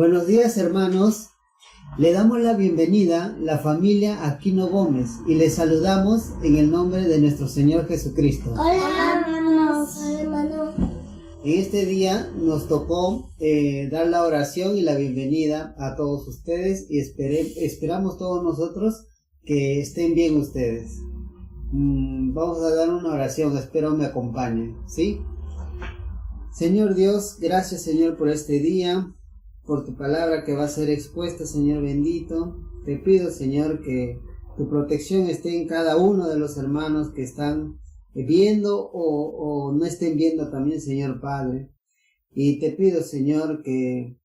Buenos días, hermanos. Le damos la bienvenida la familia Aquino Gómez y les saludamos en el nombre de nuestro Señor Jesucristo. Hola, hermanos. En este día nos tocó dar la oración y la bienvenida a todos ustedes y esperamos todos nosotros que estén bien ustedes. Vamos a dar una oración, espero me acompañen, ¿sí? Señor Dios, gracias Señor por este día, por tu palabra que va a ser expuesta, Señor bendito. Te pido, Señor, que tu protección esté en cada uno de los hermanos que están viendo o no estén viendo también, Señor Padre. Y te pido, Señor, que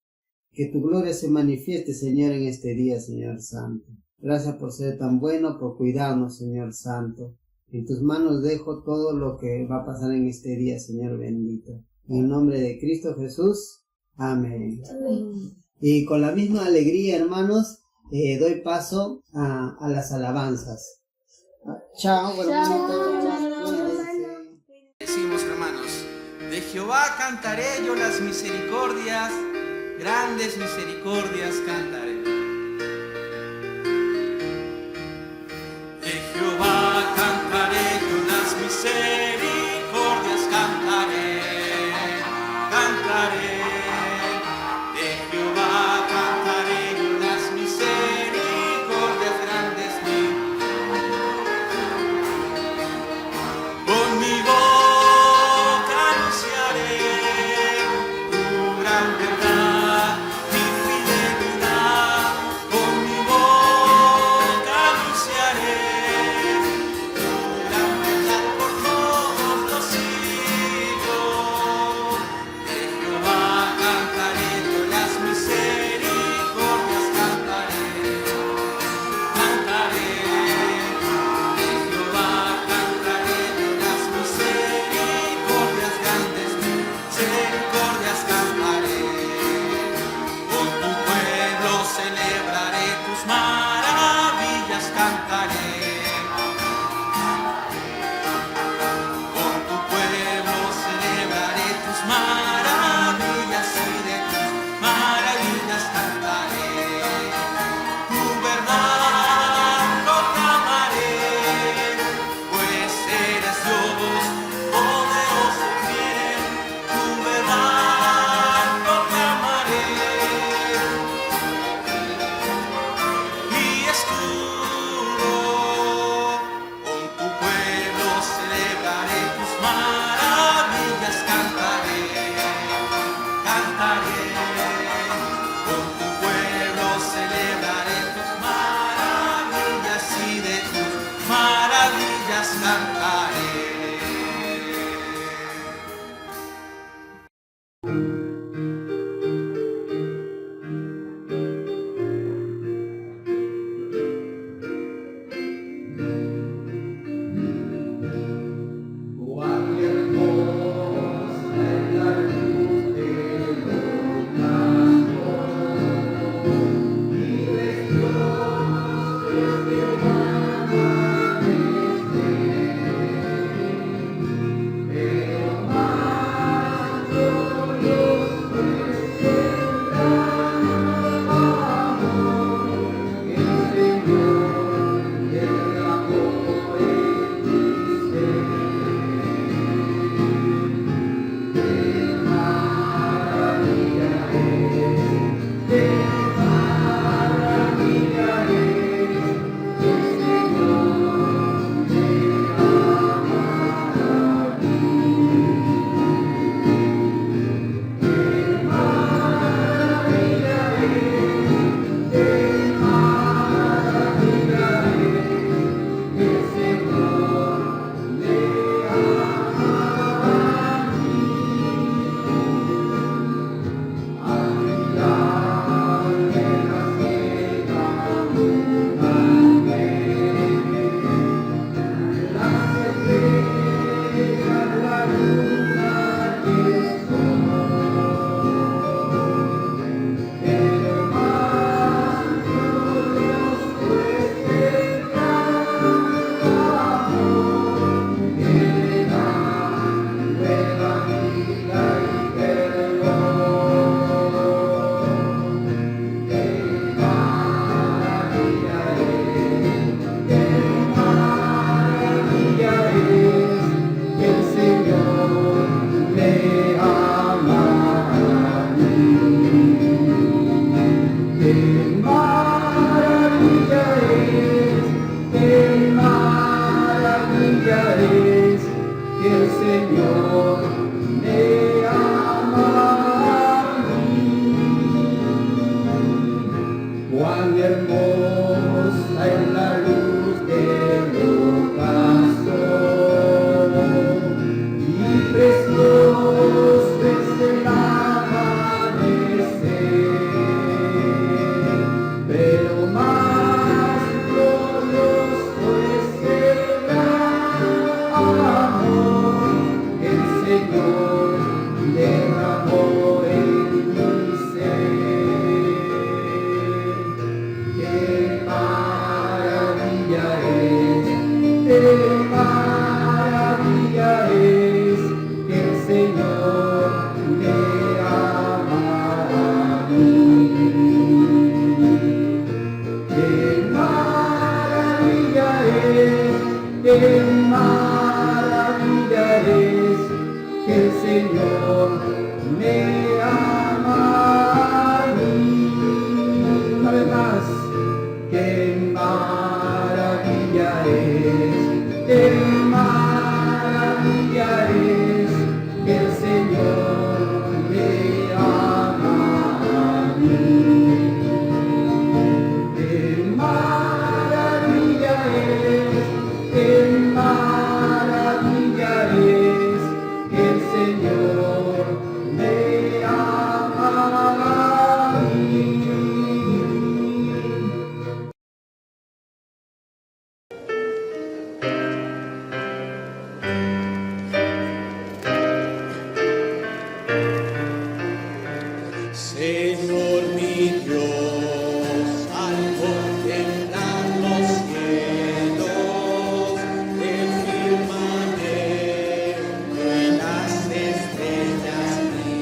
tu gloria se manifieste, Señor, en este día, Señor Santo. Gracias por ser tan bueno, por cuidarnos, Señor Santo. En tus manos dejo todo lo que va a pasar en este día, Señor bendito. En el nombre de Cristo Jesús. Amén. Amén. Y con la misma alegría, hermanos, doy paso a las alabanzas. Chao, Decimos, hermanos, de Jehová cantaré yo las misericordias, grandes misericordias cantaré. De Jehová cantaré yo las misericordias, cantaré. De Jehová cantaré yo las misericordias grandes con mi boca anunciaré tu gran verdad y fidelidad. Con mi boca anunciaré tu gran verdad por todos los siglos. De Jehová cantaré yo las misericordias, cantaré. De Jehová cantaré yo las misericordias, grandes misericordias cantaré. Con tu pueblo celebraré tus maravillas, cantaré. Con tu pueblo celebraré tus maravillas y de tus maravillas cantaré. Tu verdad proclamaré, pues eres Dios, poderoso y fiel. Tu verdad proclamaré y escudo. Con tu pueblo celebraré tus maravillas, cantaré. Con tu pueblo celebraré tus maravillas y de tus maravillas cantaré. Señor me ama a mí. Cuán hermosa es la luz del ocaso y precioso es el amanecer, pero más glorioso es el gran amor que el Señor derramó en mi ser. ¡Qué maravilla es! ¡Qué maravilla es que el Señor me ama a mí! ¡Qué maravilla es! ¡Qué maravilla es que el Señor me ama a mí! Una vez más, qué maravilla es, qué maravilla es que el Señor me ama a mí. Qué maravilla es, qué maravilla es que el Señor me ama a mí. Señor mi Dios, al contemplar los cielos, el firmamento y las estrellas vi,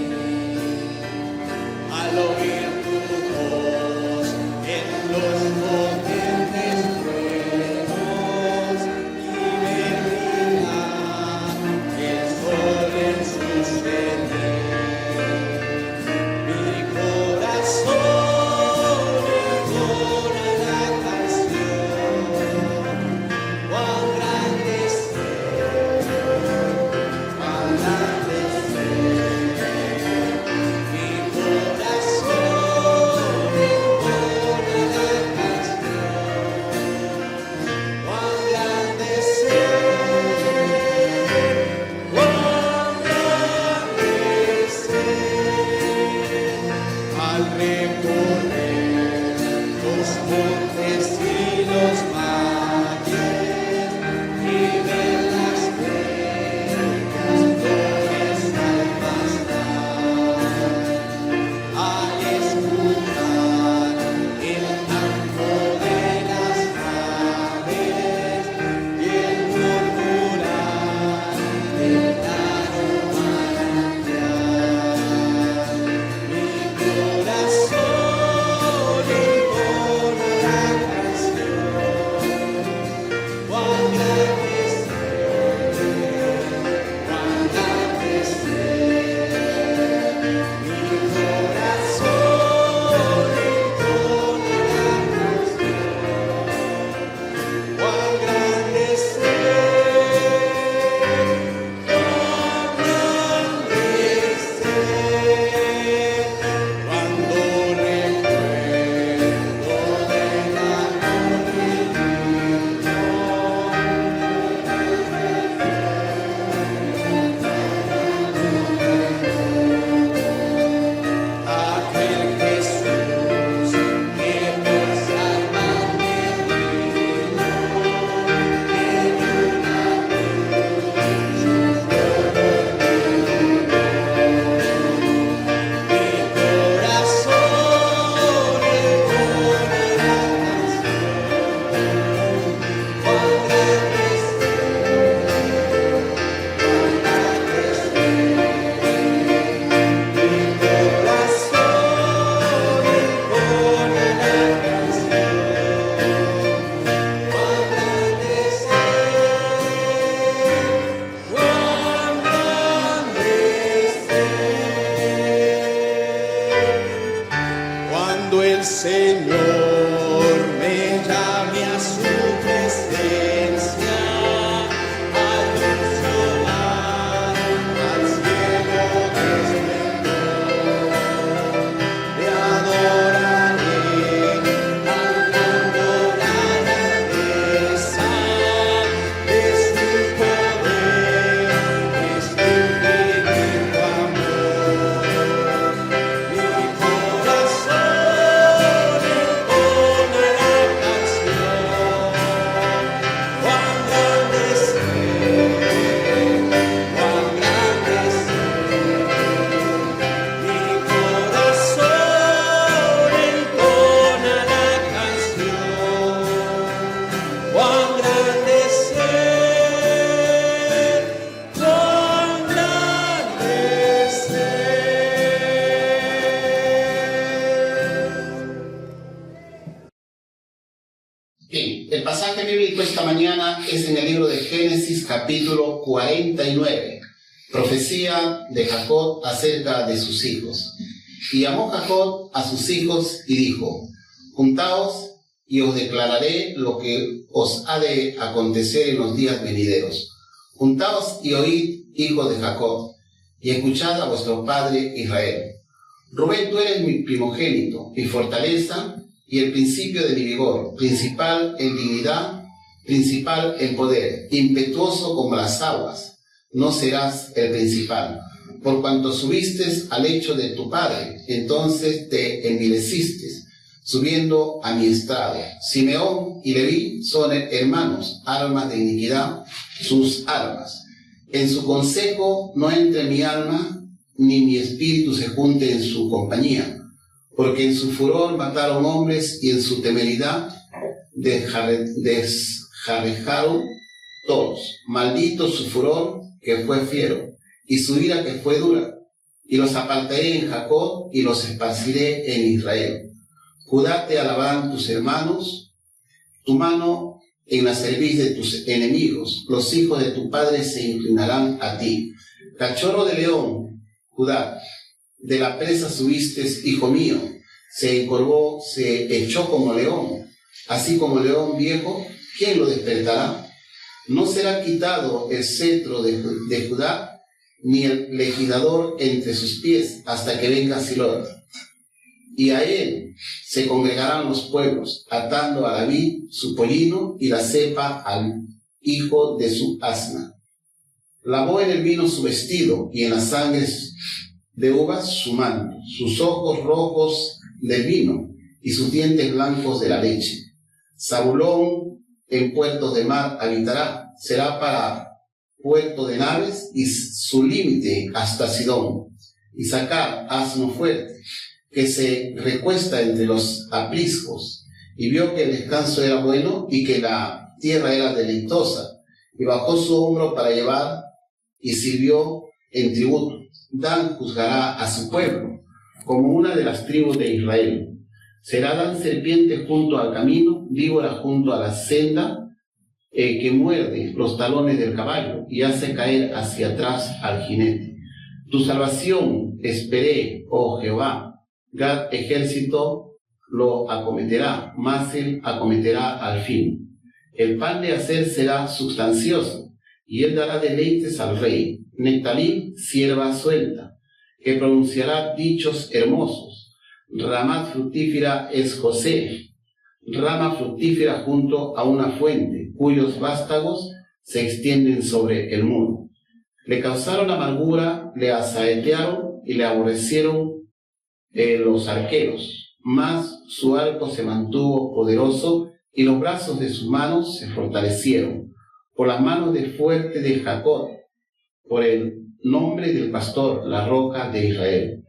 al oír tu voz en los potentes truenos y ver brillar el sol en su cenit. Mi corazón entona la canción, cuán grande es Él, cuán grande es Él. Mi corazón entona la canción, cuán grande es Él, cuán grande es Él. Al recorrer los montes y los valles y ver las bellas flores al pasar, al escuchar el canto de las aves y el murmurar del claro manantial, mi corazón entona la canción, cuán grande es Él, cuán grande es Él. Mi corazón entona la canción, cuán grande es Él, cuán grande es Él. Cuando recuerdo del amor divino, aquel Jesús que por salvarme vino, en una cruz sufrió mi corazón entona la canción, cuán grande es Él, cuán grande es Él. Mi corazón entona la canción, cuán grande es Él, cuán grande es Él. Cuando el Señor me llame a su presencia, anuncio la bíblico esta mañana es en el libro de Génesis, capítulo 49. Profecía de Jacob acerca de sus hijos. Y llamó Jacob a sus hijos y dijo: juntaos y os declararé lo que os ha de acontecer en los días venideros. Juntaos y oíd, hijos de Jacob, y escuchad a vuestro padre Israel. Rubén, tú eres mi primogénito, mi fortaleza y el principio de mi vigor, principal en dignidad, principal en poder, impetuoso como las aguas, no serás el principal. Por cuanto subiste al lecho de tu padre, entonces te envileciste, subiendo a mi estrado. Simeón y Leví son hermanos, armas de iniquidad, sus armas. En su consejo no entre mi alma, ni mi espíritu se junte en su compañía, porque en su furor mataron hombres y en su temeridad desjarrejaron todos. Maldito su furor que fue fiero, y su ira que fue dura. Y los apartaré en Jacob y los esparciré en Israel. Judá te alabarán tus hermanos, tu mano en la cerviz de tus enemigos. Los hijos de tu padre se inclinarán a ti. Cachorro de león, Judá, de la presa subiste, hijo mío. Se encorvó, se echó como león. Así como león viejo, ¿quién lo despertará? No será quitado el cetro de Judá, ni el legislador entre sus pies, hasta que venga Silot. Y a él se congregarán los pueblos, atando a David su pollino y la cepa al hijo de su asna. Lavó en el vino su vestido y en las sangres de uvas su manto, sus ojos rojos del vino y sus dientes blancos de la leche. Zabulón en puertos de mar habitará, será para puerto de naves y su límite hasta Sidón. Y sacar asno fuerte, que se recuesta entre los apriscos, y vio que el descanso era bueno y que la tierra era deleitosa, y bajó su hombro para llevar, y sirvió en tributo. Dan juzgará a su pueblo, como una de las tribus de Israel. Será Dan serpiente junto al camino, víbora junto a la senda, que muerde los talones del caballo y hace caer hacia atrás al jinete. Tu salvación esperé, oh Jehová. Gad ejército lo acometerá, mas él acometerá al fin. El pan de hacer será sustancioso, y él dará deleites al rey. Nectalí, sierva suelta, que pronunciará dichos hermosos. Rama fructífera es José, rama fructífera junto a una fuente, cuyos vástagos se extienden sobre el muro. Le causaron amargura, le asaetearon y le aborrecieron los arqueros, mas su arco se mantuvo poderoso y los brazos de sus manos se fortalecieron. Por las manos de fuerte de Jacob, por el nombre del pastor, la roca de Israel.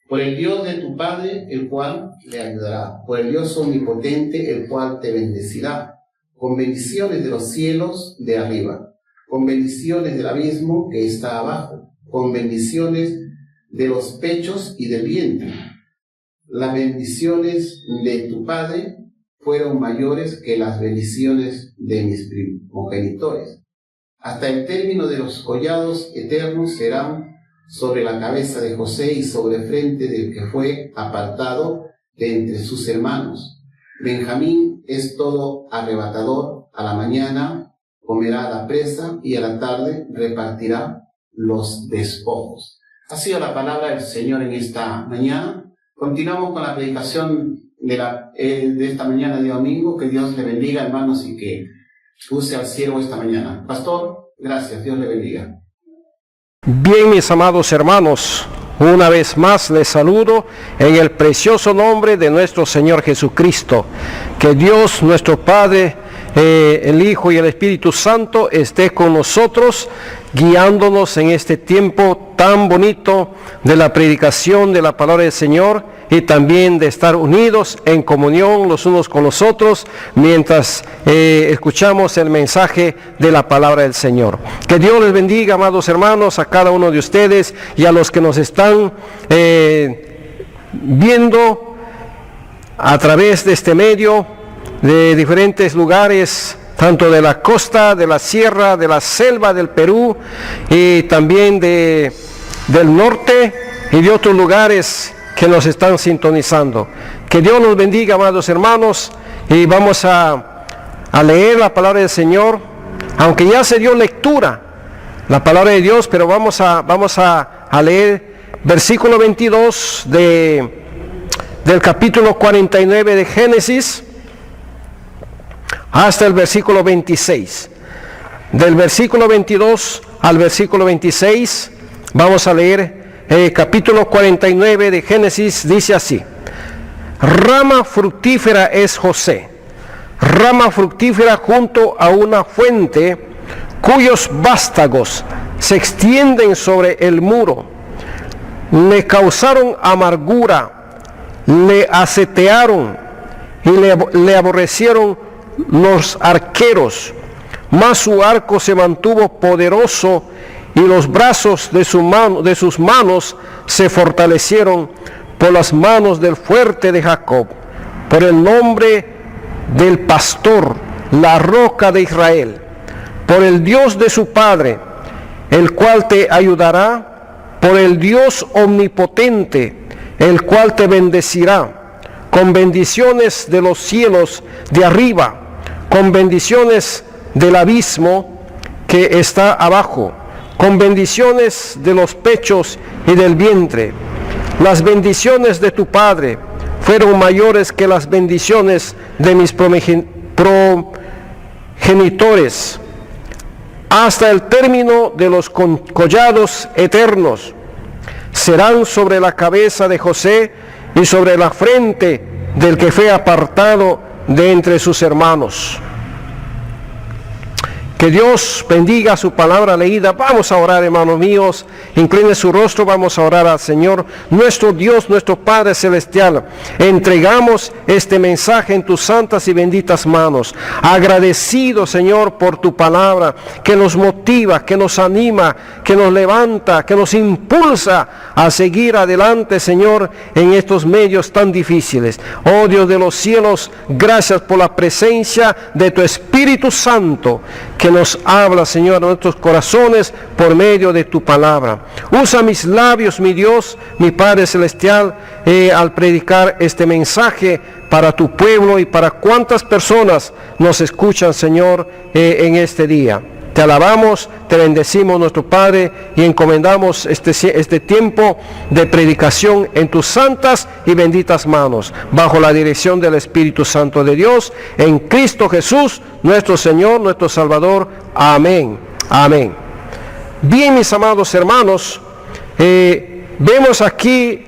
Por el Dios de tu Padre, el cual le ayudará. Por el Dios omnipotente, el cual te bendecirá. Con bendiciones de los cielos de arriba, con bendiciones del abismo que está abajo, con bendiciones de los pechos y del vientre. Las bendiciones de tu Padre fueron mayores que las bendiciones de mis primogenitores. Hasta el término de los collados eternos serán sobre la cabeza de José y sobre el frente del que fue apartado de entre sus hermanos. Benjamín es todo arrebatador, a la mañana comerá la presa y a la tarde repartirá los despojos. Ha sido la palabra del Señor en esta mañana. Continuamos con la predicación de esta mañana de domingo. Que Dios le bendiga, hermanos, y que use al siervo esta mañana. Pastor, gracias, Dios le bendiga. Bien, mis amados hermanos, una vez más les saludo en el precioso nombre de nuestro Señor Jesucristo. Que Dios, nuestro Padre, el Hijo y el Espíritu Santo esté con nosotros, guiándonos en este tiempo tan bonito de la predicación de la palabra del Señor y también de estar unidos en comunión los unos con los otros mientras escuchamos el mensaje de la palabra del Señor. Que Dios les bendiga, amados hermanos, a cada uno de ustedes y a los que nos están viendo a través de este medio de diferentes lugares tanto de la costa, de la sierra, de la selva del Perú y también del norte y de otros lugares que nos están sintonizando. Que Dios nos bendiga, amados hermanos, y vamos a leer la palabra del Señor, aunque ya se dio lectura la palabra de Dios, pero vamos a leer versículo 22 del capítulo 49 de Génesis hasta el versículo 26. Del versículo 22 al versículo 26 vamos a leer el capítulo 49 de Génesis. Dice así: rama fructífera es José, rama fructífera junto a una fuente cuyos vástagos se extienden sobre el muro. Le causaron amargura, le asetearon y le aborrecieron los arqueros, mas su arco se mantuvo poderoso y los brazos de sus manos se fortalecieron por las manos del fuerte de Jacob, por el nombre del pastor, la roca de Israel, por el Dios de su padre, el cual te ayudará, por el Dios omnipotente, el cual te bendecirá, con bendiciones de los cielos de arriba, con bendiciones del abismo que está abajo, con bendiciones de los pechos y del vientre. Las bendiciones de tu padre fueron mayores que las bendiciones de mis progenitores, hasta el término de los collados eternos. Serán sobre la cabeza de José y sobre la frente del que fue apartado de entre sus hermanos. Que Dios bendiga su palabra leída. Vamos a orar, hermanos míos. Incline su rostro, vamos a orar al Señor. Nuestro Dios, nuestro Padre Celestial, entregamos este mensaje en tus santas y benditas manos. Agradecido, Señor, por tu palabra, que nos motiva, que nos anima, que nos levanta, que nos impulsa a seguir adelante, Señor, en estos medios tan difíciles. Oh Dios de los cielos, gracias por la presencia de tu Espíritu Santo, que nos habla, Señor, a nuestros corazones por medio de tu palabra. Usa mis labios, mi Dios, mi Padre Celestial, al predicar este mensaje para tu pueblo y para cuantas personas nos escuchan, Señor, en este día. Te alabamos, te bendecimos, nuestro Padre, y encomendamos este tiempo de predicación en tus santas y benditas manos, bajo la dirección del Espíritu Santo de Dios, en Cristo Jesús, nuestro Señor, nuestro Salvador. Amén. Amén. Bien, mis amados hermanos, vemos aquí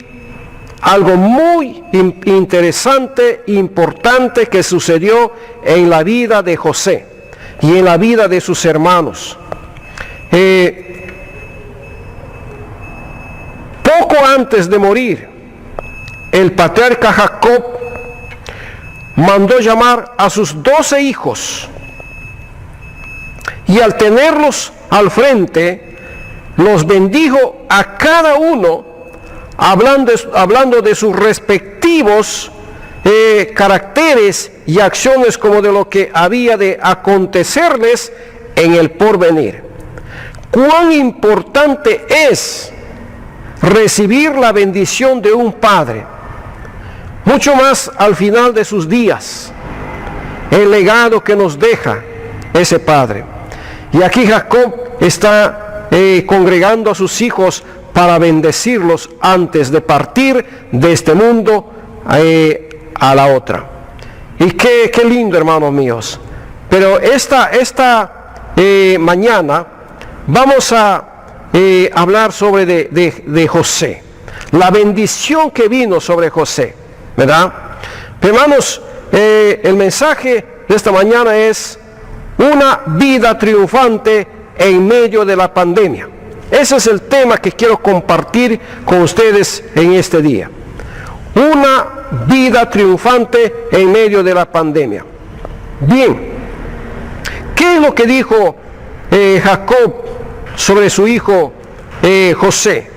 algo muy interesante, importante que sucedió en la vida de José y en la vida de sus hermanos. Poco antes de morir, el patriarca Jacob mandó llamar a sus 12 hijos, y al tenerlos al frente, los bendijo a cada uno, hablando de sus respectivos caracteres y acciones, como de lo que había de acontecerles en el porvenir. Cuán importante es recibir la bendición de un padre, mucho más al final de sus días, el legado que nos deja ese padre. Y aquí Jacob está congregando a sus hijos para bendecirlos antes de partir de este mundo a la otra. Y qué lindo, hermanos míos. Pero esta mañana vamos a hablar sobre de José, la bendición que vino sobre José, ¿verdad? Pero, hermanos, el mensaje de esta mañana es una vida triunfante en medio de la pandemia. Ese es el tema que quiero compartir con ustedes en este día. Una vida triunfante en medio de la pandemia. Bien, ¿qué es lo que dijo Jacob sobre su hijo José?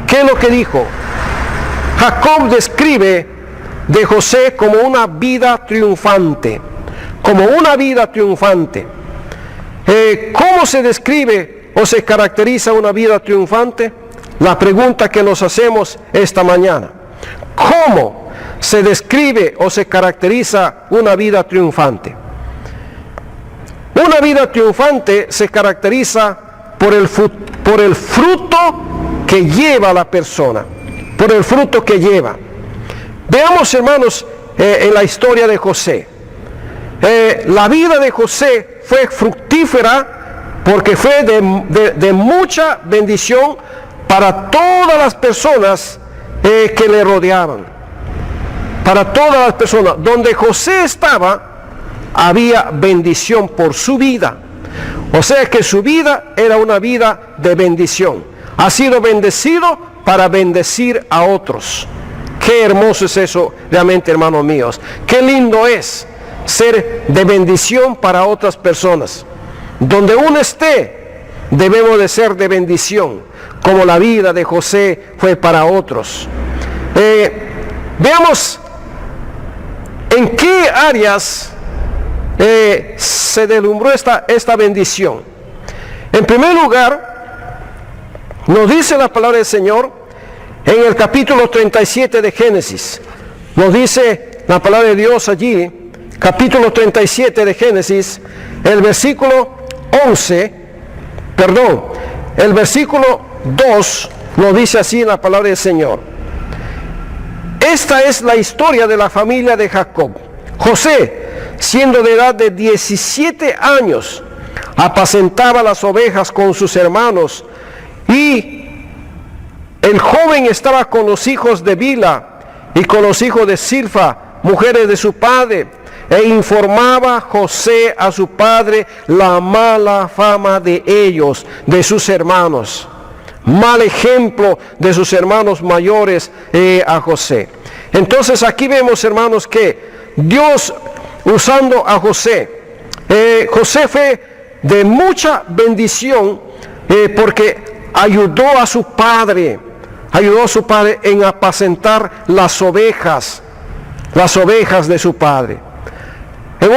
¿Qué es lo que dijo? Jacob describe de José como una vida triunfante, como una vida triunfante. ¿Cómo se describe o se caracteriza una vida triunfante? La pregunta que nos hacemos esta mañana. ¿Cómo se describe o se caracteriza una vida triunfante? Una vida triunfante se caracteriza por el fruto que lleva la persona, por el fruto que lleva. Veamos, hermanos, en la historia de José. La vida de José fue fructífera porque fue de mucha bendición para todas las personas que le rodeaban. Para todas las personas. Donde José estaba, había bendición por su vida. O sea que su vida era una vida de bendición. Ha sido bendecido para bendecir a otros. Qué hermoso es eso realmente, hermanos míos. Qué lindo es ser de bendición para otras personas. Donde uno esté, debemos de ser de bendición, como la vida de José fue para otros. Veamos en qué áreas se deslumbró esta bendición. En primer lugar, nos dice la palabra del Señor en el capítulo 37 de Génesis. Nos dice la palabra de Dios allí, capítulo 37 de Génesis, el versículo 2, nos dice así en la palabra del Señor. Esta es la historia de la familia de Jacob. José, siendo de edad de 17 años, apacentaba las ovejas con sus hermanos, y el joven estaba con los hijos de Bila y con los hijos de Silfa, mujeres de su padre, e informaba José a su padre la mala fama de ellos, de sus hermanos. Mal ejemplo de sus hermanos mayores a José. Entonces aquí vemos, hermanos, que Dios usando a José, José fue de mucha bendición porque ayudó a su padre en apacentar las ovejas de su padre. En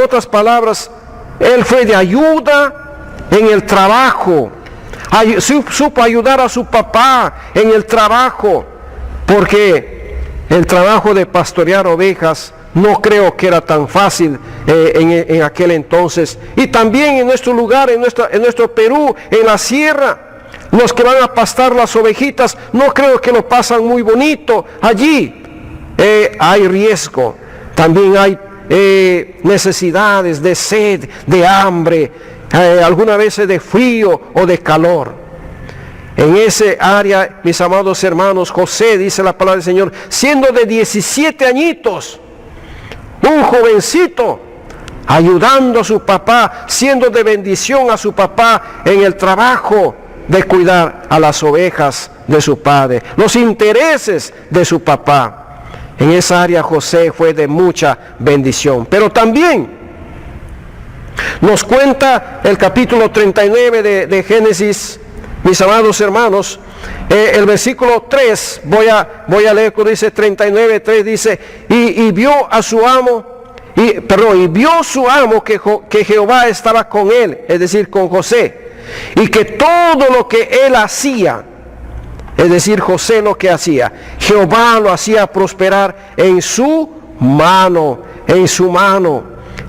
otras palabras, él fue de ayuda en el trabajo. Supo ayudar a su papá en el trabajo, porque el trabajo de pastorear ovejas no creo que era tan fácil en aquel entonces. Y también en nuestro lugar, en nuestro Perú, en la sierra, los que van a pastar las ovejitas, no creo que lo pasan muy bonito. Allí hay riesgo, también hay necesidades de sed, de hambre, algunas veces de frío o de calor. En ese área, mis amados hermanos, José, dice la palabra del Señor, siendo de 17 añitos, un jovencito, ayudando a su papá, siendo de bendición a su papá en el trabajo de cuidar a las ovejas de su padre, los intereses de su papá. En esa área José fue de mucha bendición. Pero también nos cuenta el capítulo 39 de Génesis, mis amados hermanos, el versículo 3, voy a leer cuando dice 39:3, dice, y vio a su amo, y vio su amo que Jehová estaba con él, es decir, con José, y que todo lo que él hacía, es decir, José lo que hacía, Jehová lo hacía prosperar en su mano.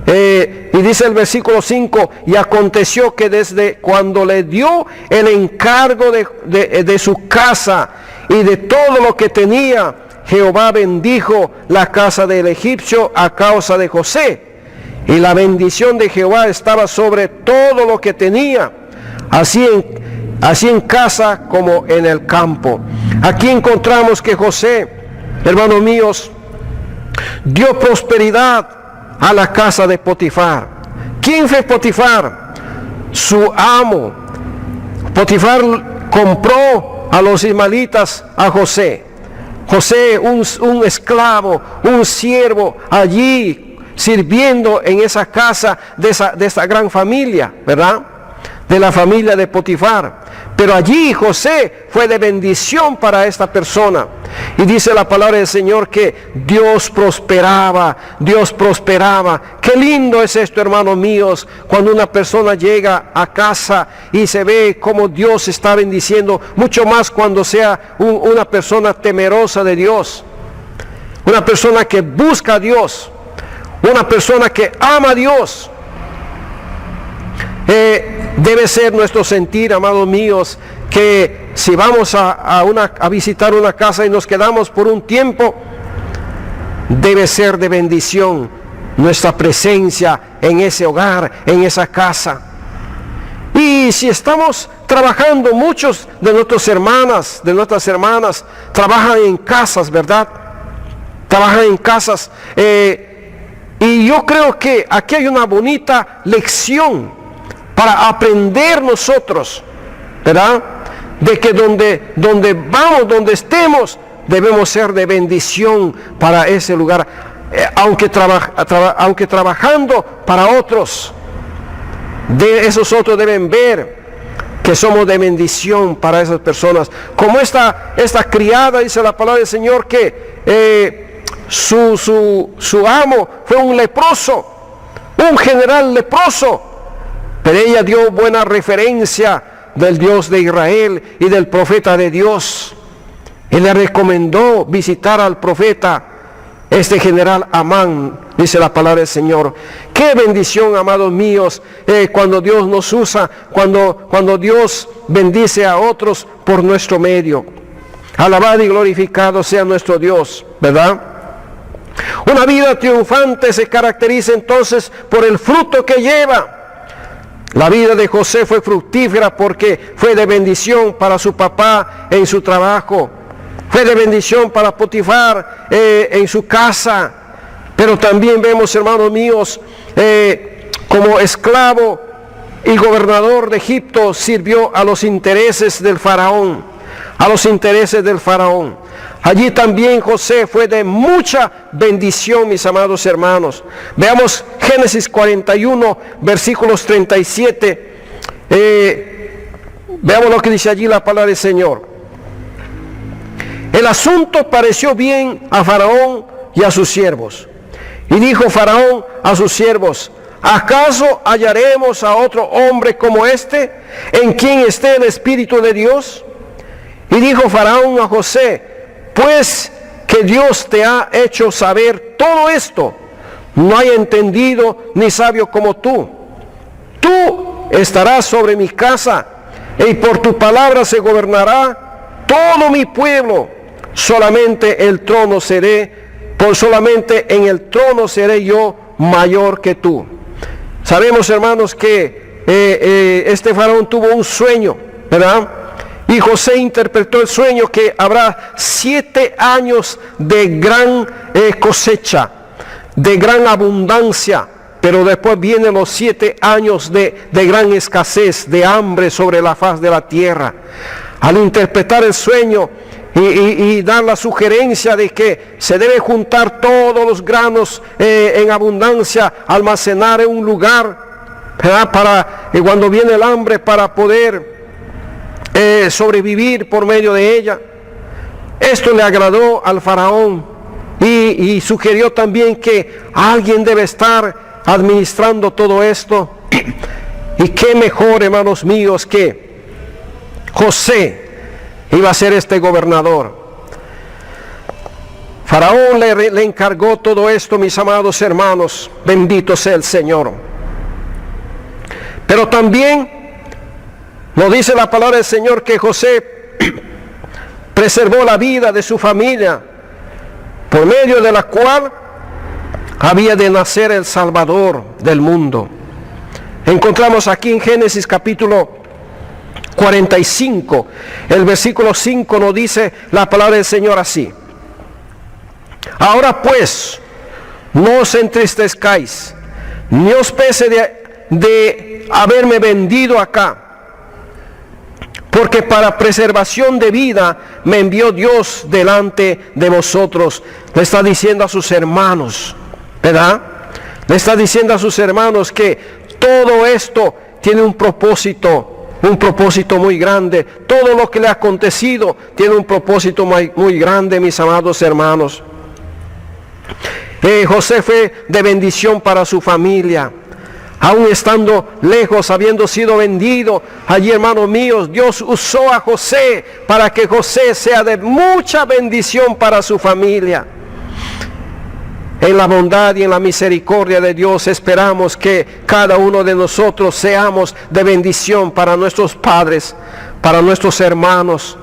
Y dice el versículo 5, y aconteció que desde cuando le dio el encargo de su casa y de todo lo que tenía, Jehová bendijo la casa del egipcio a causa de José. Y la bendición de Jehová estaba sobre todo lo que tenía, así en casa como en el campo. Aquí encontramos que José, hermanos míos, dio prosperidad a la casa de Potifar. ¿Quién fue Potifar? Su amo. Potifar compró a los ismaelitas a José. José, un esclavo, un siervo allí sirviendo en esa casa de esa gran familia, ¿verdad? de la familia de Potifar. Pero allí José fue de bendición para esta persona. Y dice la palabra del Señor que Dios prosperaba, Dios prosperaba. Qué lindo es esto, hermanos míos, cuando una persona llega a casa y se ve cómo Dios está bendiciendo, mucho más cuando sea una persona temerosa de Dios, una persona que busca a Dios, una persona que ama a Dios. Debe ser nuestro sentir, amados míos, que si vamos a visitar una casa y nos quedamos por un tiempo, debe ser de bendición nuestra presencia en ese hogar, en esa casa. Y si estamos trabajando, muchos de nuestras hermanas trabajan en casas, ¿verdad? Trabajan en casas. Y yo creo que aquí hay una bonita lección para aprender nosotros, ¿verdad? De que donde vamos, donde estemos, debemos ser de bendición para ese lugar, aunque trabajando para otros, esos otros deben ver que somos de bendición para esas personas. Como esta criada, dice la palabra del Señor, que su amo fue un leproso, un general leproso, pero ella dio buena referencia del Dios de Israel y del profeta de Dios. Él le recomendó visitar al profeta, este general Amán, dice la palabra del Señor. Qué bendición, amados míos, cuando Dios nos usa, cuando Dios bendice a otros por nuestro medio. Alabado y glorificado sea nuestro Dios, ¿verdad? Una vida triunfante se caracteriza entonces por el fruto que lleva. La vida de José fue fructífera porque fue de bendición para su papá en su trabajo, fue de bendición para Potifar en su casa, pero también vemos, hermanos míos, como esclavo y gobernador de Egipto sirvió a los intereses del faraón, Allí también José fue de mucha bendición, mis amados hermanos. Veamos Génesis 41, versículos 37. Veamos lo que dice allí la palabra del Señor. El asunto pareció bien a Faraón y a sus siervos. Y dijo Faraón a sus siervos: ¿acaso hallaremos a otro hombre como este, en quien esté el Espíritu de Dios? Y dijo Faraón a José: pues que Dios te ha hecho saber todo esto, no hay entendido ni sabio como tú. Tú estarás sobre mi casa, y por tu palabra se gobernará todo mi pueblo. Solamente en el trono seré yo mayor que tú. Sabemos, hermanos, que este faraón tuvo un sueño, ¿verdad? Y José interpretó el sueño que habrá 7 años de gran cosecha, de gran abundancia, pero después vienen los 7 años de gran escasez, de hambre sobre la faz de la tierra. Al interpretar el sueño y dar la sugerencia de que se debe juntar todos los granos en abundancia, almacenar en un lugar, ¿verdad? Para cuando viene el hambre, para poder sobrevivir por medio de ella. Esto le agradó al faraón y sugirió también que alguien debe estar administrando todo esto. Y qué mejor, hermanos míos, que José iba a ser este gobernador. Faraón le encargó todo esto, mis amados hermanos, bendito sea el Señor. Pero también nos dice la palabra del Señor que José preservó la vida de su familia, por medio de la cual había de nacer el Salvador del mundo. Encontramos aquí en Génesis capítulo 45, el versículo 5 nos dice la palabra del Señor así: ahora pues, no os entristezcáis, ni os pese de haberme vendido acá, porque para preservación de vida me envió Dios delante de vosotros. Le está diciendo a sus hermanos, ¿verdad? Le está diciendo a sus hermanos que todo esto tiene un propósito muy grande. Todo lo que le ha acontecido tiene un propósito muy grande, mis amados hermanos. José fue de bendición para su familia. Aún estando lejos, habiendo sido vendido, allí, hermanos míos, Dios usó a José para que José sea de mucha bendición para su familia. En la bondad y en la misericordia de Dios esperamos que cada uno de nosotros seamos de bendición para nuestros padres, para nuestros hermanos,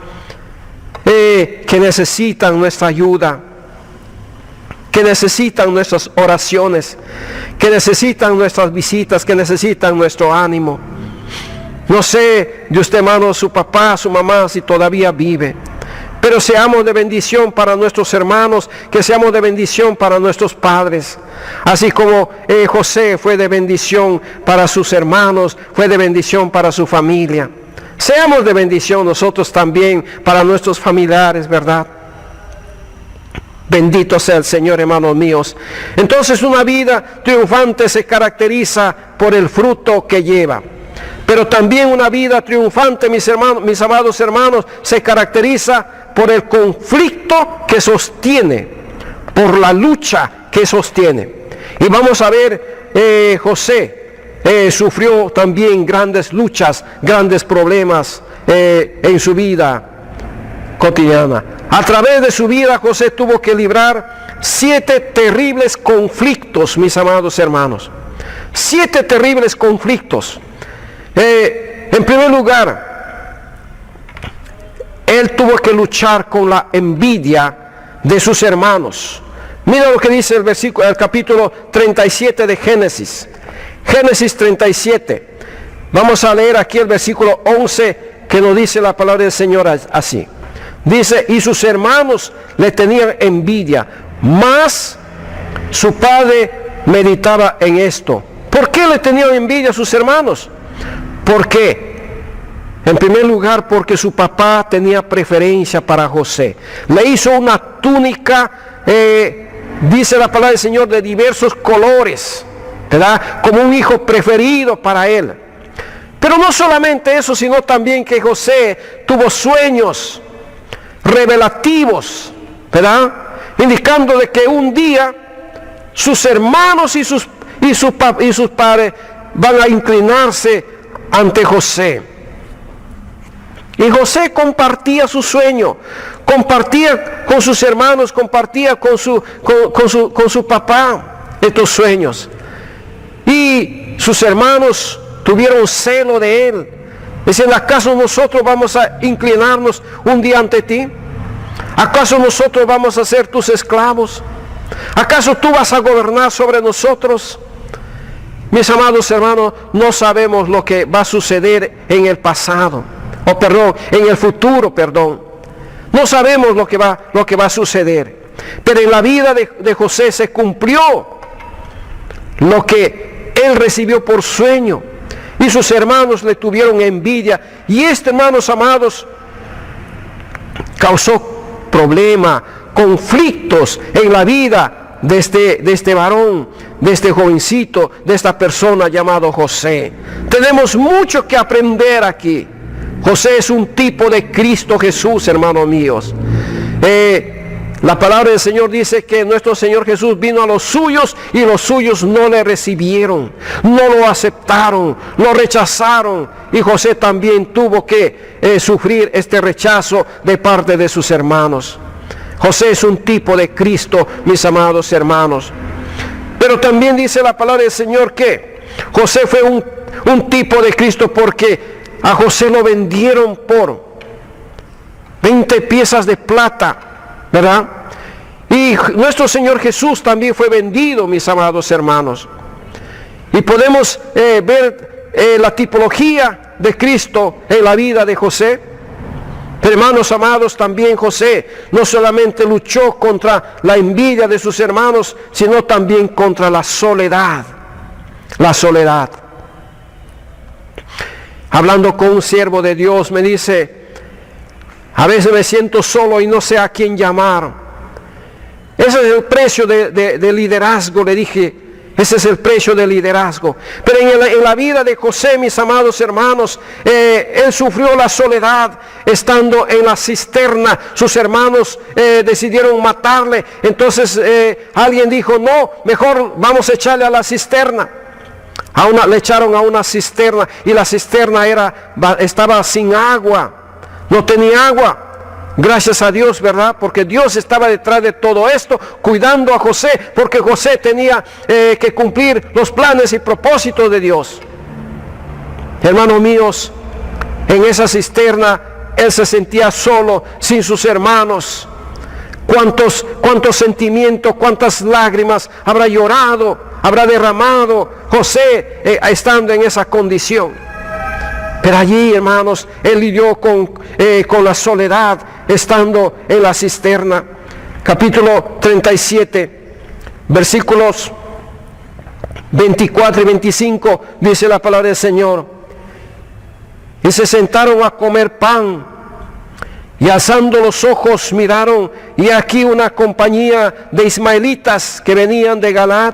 que necesitan nuestra ayuda, que necesitan nuestras oraciones, que necesitan nuestras visitas, que necesitan nuestro ánimo. No sé de usted, hermano, su papá, su mamá, si todavía vive, pero seamos de bendición para nuestros hermanos, que seamos de bendición para nuestros padres. Así como José fue de bendición para sus hermanos, fue de bendición para su familia. Seamos de bendición nosotros también para nuestros familiares, ¿verdad? Bendito sea el Señor, hermanos míos. Entonces, una vida triunfante se caracteriza por el fruto que lleva. Pero también una vida triunfante, mis amados hermanos, se caracteriza por el conflicto que sostiene, por la lucha que sostiene. Y vamos a ver, José sufrió también grandes luchas, grandes problemas en su vida cotidiana. A través de su vida, José tuvo que librar 7 terribles conflictos, mis amados hermanos. 7 terribles conflictos. En primer lugar, él tuvo que luchar con la envidia de sus hermanos. Mira lo que dice el capítulo 37 de Génesis. Génesis 37. Vamos a leer aquí el versículo 11, que nos dice la palabra del Señor así. Dice, y sus hermanos le tenían envidia, mas su padre meditaba en esto. ¿Por qué le tenían envidia a sus hermanos? Porque, en primer lugar, porque su papá tenía preferencia para José. Le hizo una túnica, dice la palabra del Señor, de diversos colores, ¿verdad? Como un hijo preferido para él. Pero no solamente eso, sino también que José tuvo sueños revelativos, ¿verdad? Indicando de que un día sus hermanos y sus padres van a inclinarse ante José. Y José compartía su sueño, compartía con sus hermanos, compartía con su papá estos sueños. Y sus hermanos tuvieron celo de él. Dicen, ¿acaso nosotros vamos a inclinarnos un día ante ti? ¿Acaso nosotros vamos a ser tus esclavos? ¿Acaso tú vas a gobernar sobre nosotros? Mis amados hermanos, no sabemos lo que va a suceder en el pasado, en el futuro, No sabemos lo que va a suceder. Pero en la vida de José se cumplió lo que él recibió por sueño. Y sus hermanos le tuvieron envidia. Y hermanos amados, causó problemas, conflictos en la vida de este varón, de este jovencito, de esta persona llamado José. Tenemos mucho que aprender aquí. José es un tipo de Cristo Jesús, hermanos míos. La palabra del Señor dice que nuestro Señor Jesús vino a los suyos y los suyos no le recibieron, no lo aceptaron, lo rechazaron. Y José también tuvo que sufrir este rechazo de parte de sus hermanos. José es un tipo de Cristo, mis amados hermanos. Pero también dice la palabra del Señor que José fue un tipo de Cristo porque a José lo vendieron por 20 piezas de plata, ¿verdad? Y nuestro Señor Jesús también fue vendido, mis amados hermanos. Y podemos ver la tipología de Cristo en la vida de José. Pero hermanos amados, también José no solamente luchó contra la envidia de sus hermanos, sino también contra la soledad. La soledad. Hablando con un siervo de Dios, me dice, a veces me siento solo y no sé a quién llamar. Ese es el precio de liderazgo, le dije. Ese es el precio del liderazgo. Pero en la vida de José, mis amados hermanos, él sufrió la soledad estando en la cisterna. Sus hermanos decidieron matarle. Entonces alguien dijo, no, mejor vamos a echarle a la cisterna. Le echaron a una cisterna, y la cisterna estaba sin agua, no tenía agua. Gracias a Dios, ¿verdad? Porque Dios estaba detrás de todo esto, cuidando a José, porque José tenía que cumplir los planes y propósitos de Dios. Hermanos míos, en esa cisterna él se sentía solo, sin sus hermanos. Cuántos sentimientos, cuántas lágrimas habrá llorado, habrá derramado José estando en esa condición. Pero allí, hermanos, él lidió con la soledad estando en la cisterna. Capítulo 37, versículos 24 y 25, dice la palabra del Señor. Y se sentaron a comer pan, y alzando los ojos miraron, y aquí una compañía de ismaelitas que venían de Galaad,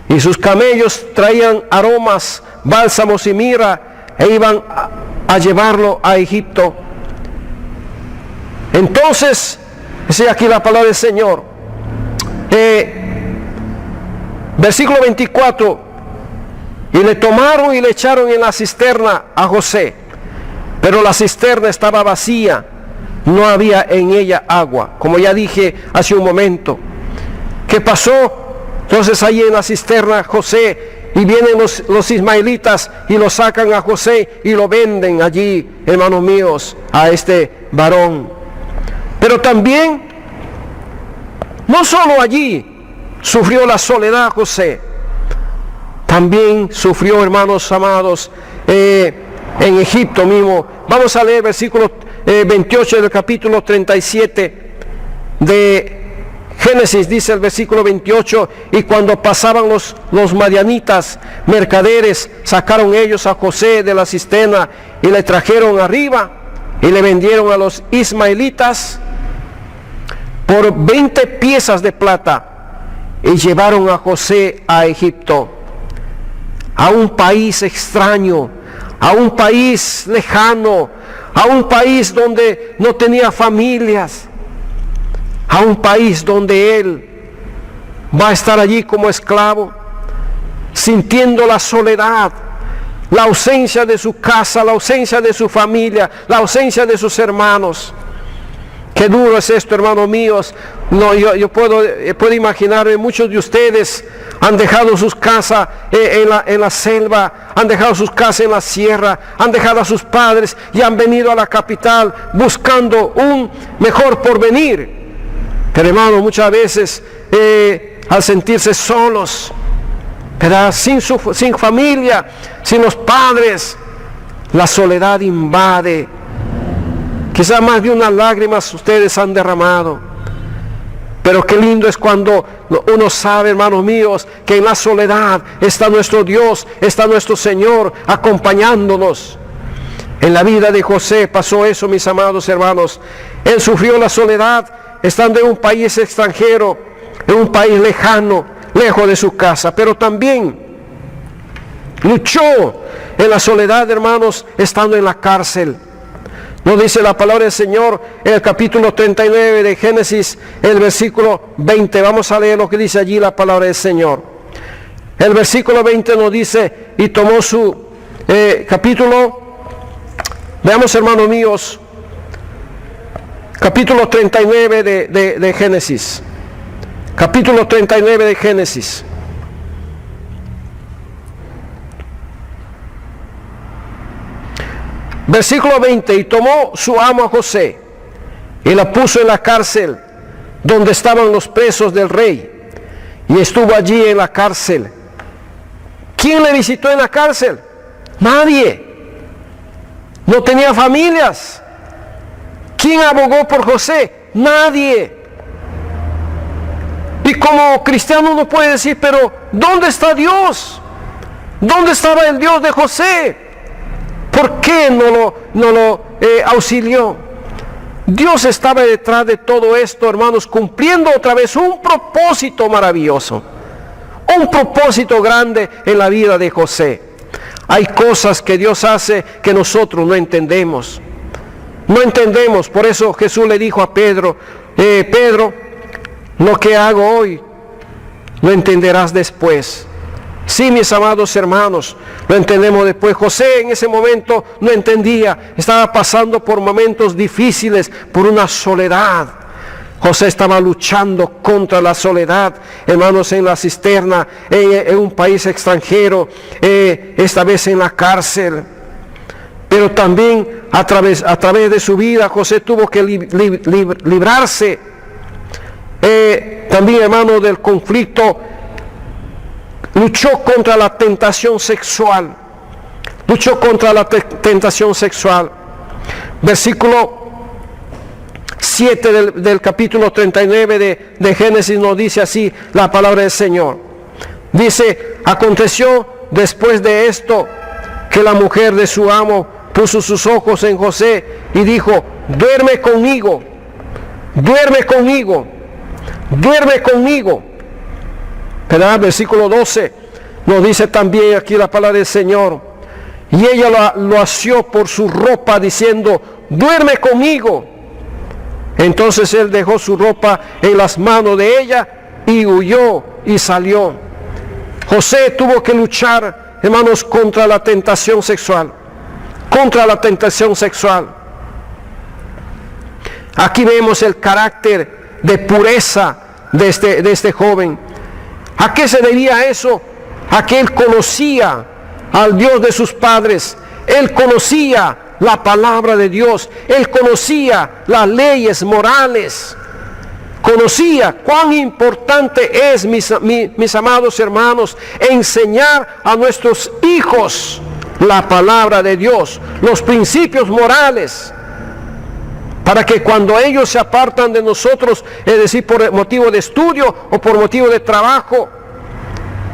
y sus camellos traían aromas, bálsamos y mirra, e iban a llevarlo a Egipto. Entonces, dice aquí la palabra del Señor, versículo 24, y le tomaron y le echaron en la cisterna a José, pero la cisterna estaba vacía, no había en ella agua, como ya dije hace un momento. ¿Qué pasó? Entonces allí en la cisterna José, y vienen los ismaelitas y lo sacan a José y lo venden allí, hermanos míos, a este varón. Pero también, no solo allí sufrió la soledad José, también sufrió, hermanos amados, en Egipto mismo. Vamos a leer versículo 28 del capítulo 37 de Génesis. Dice el versículo 28, y cuando pasaban los madianitas, mercaderes, sacaron ellos a José de la cisterna y le trajeron arriba y le vendieron a los ismaelitas por 20 piezas de plata, y llevaron a José a Egipto, a un país extraño, a un país lejano, a un país donde no tenía familias, a un país donde él va a estar allí como esclavo, sintiendo la soledad, la ausencia de su casa, la ausencia de su familia, la ausencia de sus hermanos. Qué duro es esto, hermanos míos. No, yo puedo imaginarme, muchos de ustedes han dejado sus casas en la selva, han dejado sus casas en la sierra, han dejado a sus padres y han venido a la capital buscando un mejor porvenir. Pero hermano, muchas veces al sentirse solos, ¿verdad? Sin familia, sin los padres, la soledad invade. Quizás más de unas lágrimas ustedes han derramado. Pero qué lindo es cuando uno sabe, hermanos míos, que en la soledad está nuestro Dios, está nuestro Señor acompañándonos. En la vida de José pasó eso, mis amados hermanos. Él sufrió la soledad estando en un país extranjero, en un país lejano, lejos de su casa, pero también luchó en la soledad, hermanos, estando en la cárcel. Nos dice la palabra del Señor en el capítulo 39 de Génesis, el versículo 20. Vamos a leer lo que dice allí la palabra del Señor. El versículo 20 nos dice, y tomó su capítulo, veamos, hermanos míos, capítulo 39 de Génesis. Capítulo 39 de Génesis. Versículo 20, y tomó su amo a José y la puso en la cárcel donde estaban los presos del rey, y estuvo allí en la cárcel. ¿Quién le visitó en la cárcel? Nadie. No tenía familias. ¿Quién abogó por José? Nadie. Y como cristiano uno puede decir, pero ¿dónde está Dios? ¿Dónde estaba el Dios de José? ¿Por qué no lo auxilió? Dios estaba detrás de todo esto, hermanos, cumpliendo otra vez un propósito maravilloso. un propósito grande en la vida de José. Hay cosas que Dios hace que nosotros no entendemos. No entendemos. Por eso Jesús le dijo a Pedro, Pedro, lo que hago hoy lo entenderás después. Sí, mis amados hermanos, lo entendemos después. José en ese momento no entendía, estaba pasando por momentos difíciles, por una soledad. José estaba luchando contra la soledad, hermanos, en la cisterna, en un país extranjero, esta vez en la cárcel. Pero también a través de su vida José tuvo que librarse también, hermano, del conflicto. Luchó contra la tentación sexual. Luchó contra la tentación sexual. Versículo 7 del capítulo 39 de Génesis nos dice así la palabra del Señor. Dice, aconteció después de esto que la mujer de su amo puso sus ojos en José y dijo, duerme conmigo, duerme conmigo, duerme conmigo. ¿Verdad? Versículo 12 nos dice también aquí la palabra del Señor. Y ella lo asió por su ropa diciendo, duerme conmigo. Entonces él dejó su ropa en las manos de ella y huyó y salió. José tuvo que luchar, hermanos, contra la tentación sexual. Contra la tentación sexual. Aquí vemos el carácter de pureza de este joven. ¿A qué se debía eso? A que él conocía al Dios de sus padres. Él conocía la palabra de Dios. Él conocía las leyes morales. Conocía cuán importante es, mis amados hermanos, enseñar a nuestros hijos la palabra de Dios, los principios morales, para que cuando ellos se apartan de nosotros, es decir, por motivo de estudio o por motivo de trabajo,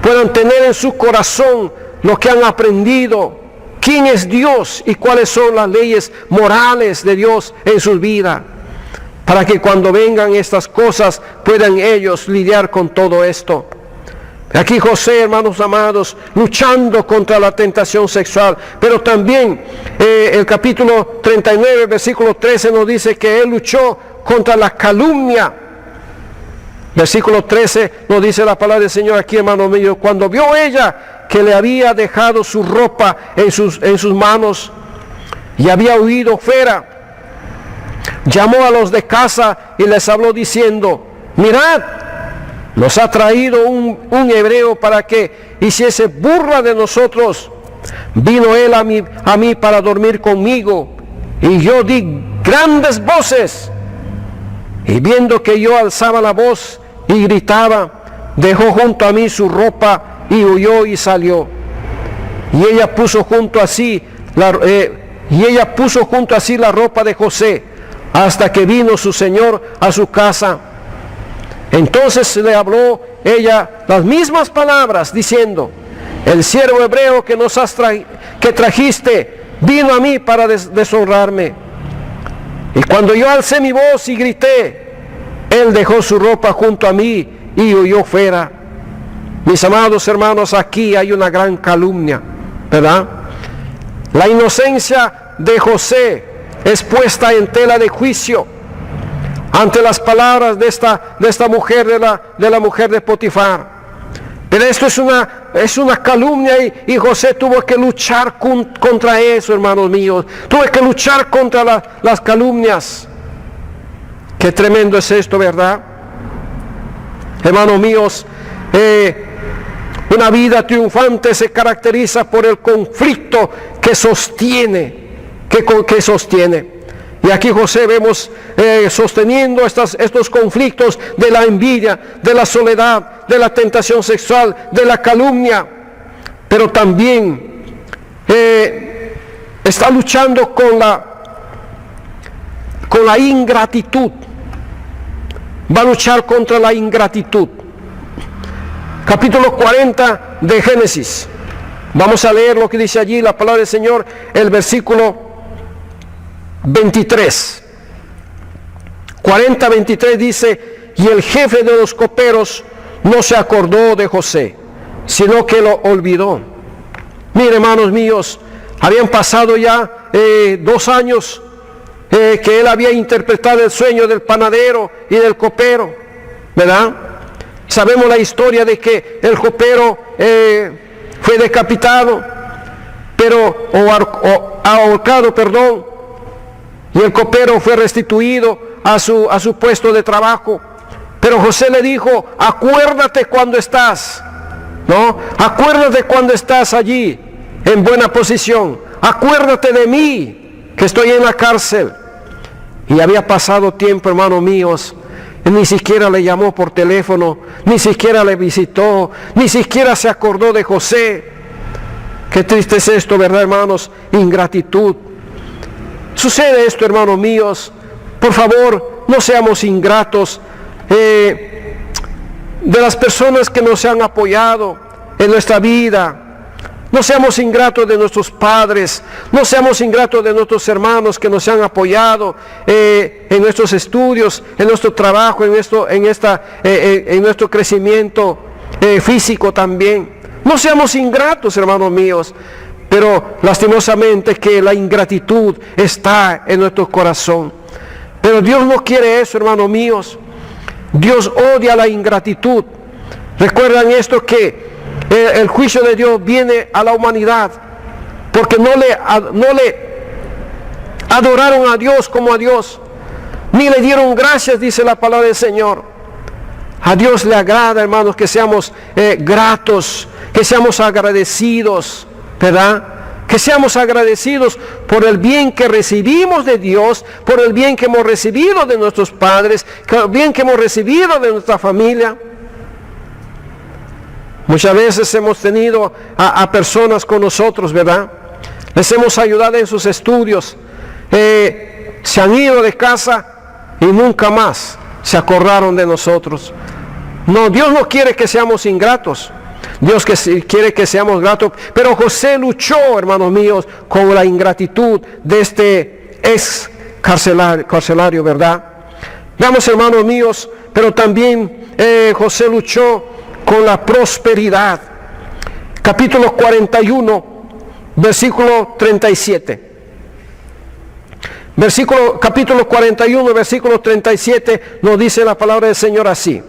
puedan tener en su corazón lo que han aprendido, quién es Dios y cuáles son las leyes morales de Dios en su vida, para que cuando vengan estas cosas puedan ellos lidiar con todo esto. Aquí José, hermanos amados, luchando contra la tentación sexual, pero también el capítulo 39, versículo 13 nos dice que él luchó contra la calumnia. Versículo 13 nos dice la palabra del Señor aquí, hermano mío, cuando vio ella que le había dejado su ropa en sus manos y había huido fuera, llamó a los de casa y les habló diciendo, mirad, nos ha traído un hebreo para que hiciese burla de nosotros. Vino él a mí para dormir conmigo, y yo di grandes voces, y viendo que yo alzaba la voz y gritaba, dejó junto a mí su ropa y huyó y salió. Y ella puso junto a sí la ropa de José, hasta que vino su señor a su casa. Entonces le habló ella las mismas palabras, diciendo, el siervo hebreo que que trajiste vino a mí para deshonrarme. Y cuando yo alcé mi voz y grité, él dejó su ropa junto a mí y huyó fuera. Mis amados hermanos, aquí hay una gran calumnia, ¿verdad? La inocencia de José es puesta en tela de juicio ante las palabras de esta mujer, de la mujer de Potifar. Pero esto es una calumnia y José tuvo que luchar contra eso, hermanos míos. Tuvo que luchar contra las calumnias. Qué tremendo es esto, ¿verdad? Hermanos míos, una vida triunfante se caracteriza por el conflicto que sostiene. Que sostiene. Y aquí José vemos sosteniendo estos conflictos de la envidia, de la soledad, de la tentación sexual, de la calumnia. Pero también está luchando con la ingratitud. Va a luchar contra la ingratitud. Capítulo 40 de Génesis. Vamos a leer lo que dice allí la palabra del Señor, el versículo 23. 40:23 dice, y el jefe de los coperos no se acordó de José. sino que lo olvidó. Mire, hermanos míos, habían pasado ya 2 años que él había interpretado el sueño del panadero y del copero, ¿verdad? Sabemos la historia de que el copero fue decapitado, ahorcado, perdón, y el copero fue restituido a su puesto de trabajo. Pero José le dijo: acuérdate cuando estás, ¿no? Acuérdate cuando estás allí en buena posición. Acuérdate de mí, que estoy en la cárcel. Y había pasado tiempo, hermanos míos. Ni siquiera le llamó por teléfono, ni siquiera le visitó, ni siquiera se acordó de José. Qué triste es esto, ¿verdad, hermanos? Ingratitud. Sucede esto, hermanos míos. Por favor, no seamos ingratos de las personas que nos han apoyado en nuestra vida. No seamos ingratos de nuestros padres, no seamos ingratos de nuestros hermanos que nos han apoyado en nuestros estudios, en nuestro trabajo, en nuestro crecimiento físico también. No seamos ingratos, hermanos míos, pero lastimosamente que la ingratitud está en nuestro corazón. Pero Dios no quiere eso, hermanos míos. Dios odia la ingratitud. Recuerdan esto, que el juicio de Dios viene a la humanidad porque no le adoraron a Dios como a Dios, ni le dieron gracias, dice la palabra del Señor. A Dios le agrada, hermanos, que seamos gratos, que seamos agradecidos, ¿verdad? Que seamos agradecidos por el bien que recibimos de Dios, por el bien que hemos recibido de nuestros padres, por el bien que hemos recibido de nuestra familia. Muchas veces hemos tenido a personas con nosotros, ¿verdad? Les hemos ayudado en sus estudios. Se han ido de casa y nunca más se acordaron de nosotros. No, Dios no quiere que seamos ingratos. Dios quiere que seamos gratos. Pero José luchó, hermanos míos, con la ingratitud de este ex carcelario, ¿verdad? Veamos, hermanos míos, pero también José luchó con la prosperidad. Capítulo 41, versículo 37. Capítulo 41, versículo 37, nos dice la palabra del Señor así.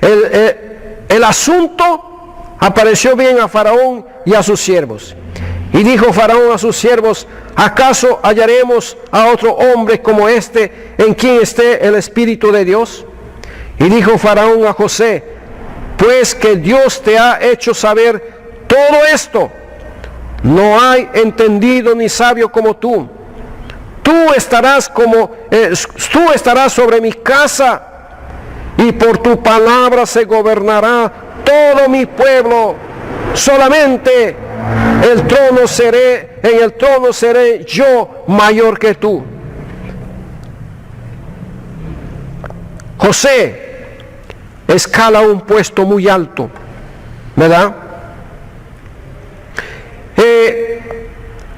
El asunto apareció bien a Faraón y a sus siervos. Y dijo Faraón a sus siervos: ¿acaso hallaremos a otro hombre como este en quien esté el Espíritu de Dios? Y dijo Faraón a José: pues que Dios te ha hecho saber todo esto, no hay entendido ni sabio como tú. Tú estarás sobre mi casa, y por tu palabra se gobernará todo mi pueblo. Solamente en el trono seré yo mayor que tú. José escala un puesto muy alto, ¿verdad?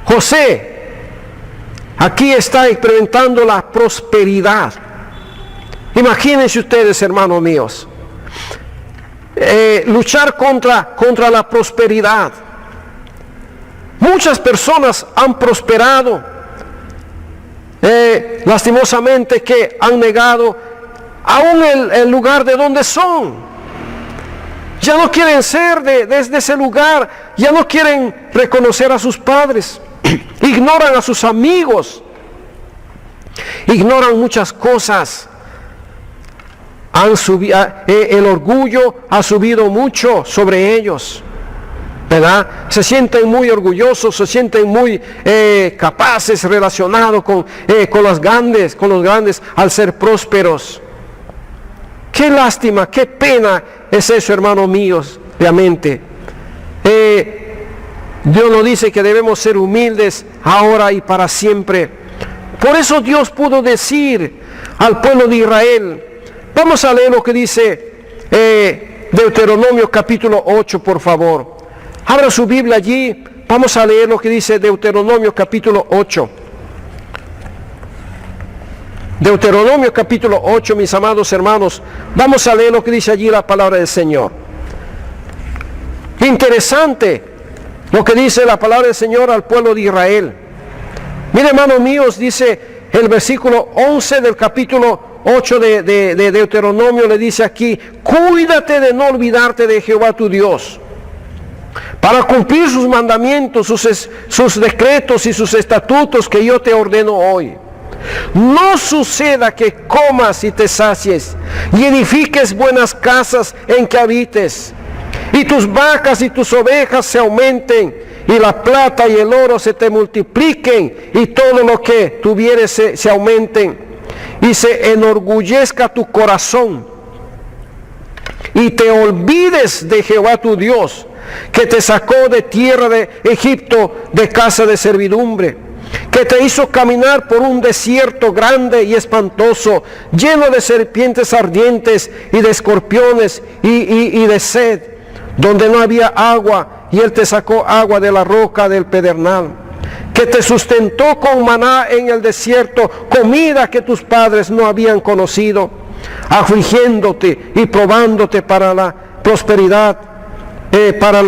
José aquí está experimentando la prosperidad. Imagínense ustedes, hermanos míos, luchar contra la prosperidad. Muchas personas han prosperado, lastimosamente que han negado aún el lugar de donde son. Ya no quieren ser desde ese lugar, ya no quieren reconocer a sus padres, ignoran a sus amigos, ignoran muchas cosas. El orgullo ha subido mucho sobre ellos, ¿verdad? Se sienten muy orgullosos, se sienten muy capaces, relacionados con los grandes al ser prósperos. Qué lástima, qué pena es eso, hermanos míos, realmente. Dios nos dice que debemos ser humildes ahora y para siempre. Por eso Dios pudo decir al pueblo de Israel. Vamos a leer lo que dice Deuteronomio capítulo 8, por favor. Abra su Biblia allí. Vamos a leer lo que dice Deuteronomio capítulo 8. Deuteronomio capítulo 8, mis amados hermanos. Vamos a leer lo que dice allí la palabra del Señor. Interesante lo que dice la palabra del Señor al pueblo de Israel. Mire, hermanos míos, dice el versículo 11 del capítulo 8 de Deuteronomio, le dice aquí: cuídate de no olvidarte de Jehová tu Dios, para cumplir sus mandamientos, sus decretos y sus estatutos que yo te ordeno hoy. No suceda que comas y te sacies, y edifiques buenas casas en que habites, y tus vacas y tus ovejas se aumenten, y la plata y el oro se te multipliquen, y todo lo que tuvieres se aumenten, y se enorgullezca tu corazón, y te olvides de Jehová tu Dios, que te sacó de tierra de Egipto, de casa de servidumbre, que te hizo caminar por un desierto grande y espantoso, lleno de serpientes ardientes y de escorpiones y de sed, donde no había agua, y Él te sacó agua de la roca del pedernal, que te sustentó con maná en el desierto, comida que tus padres no habían conocido, afligiéndote y probándote para la prosperidad, para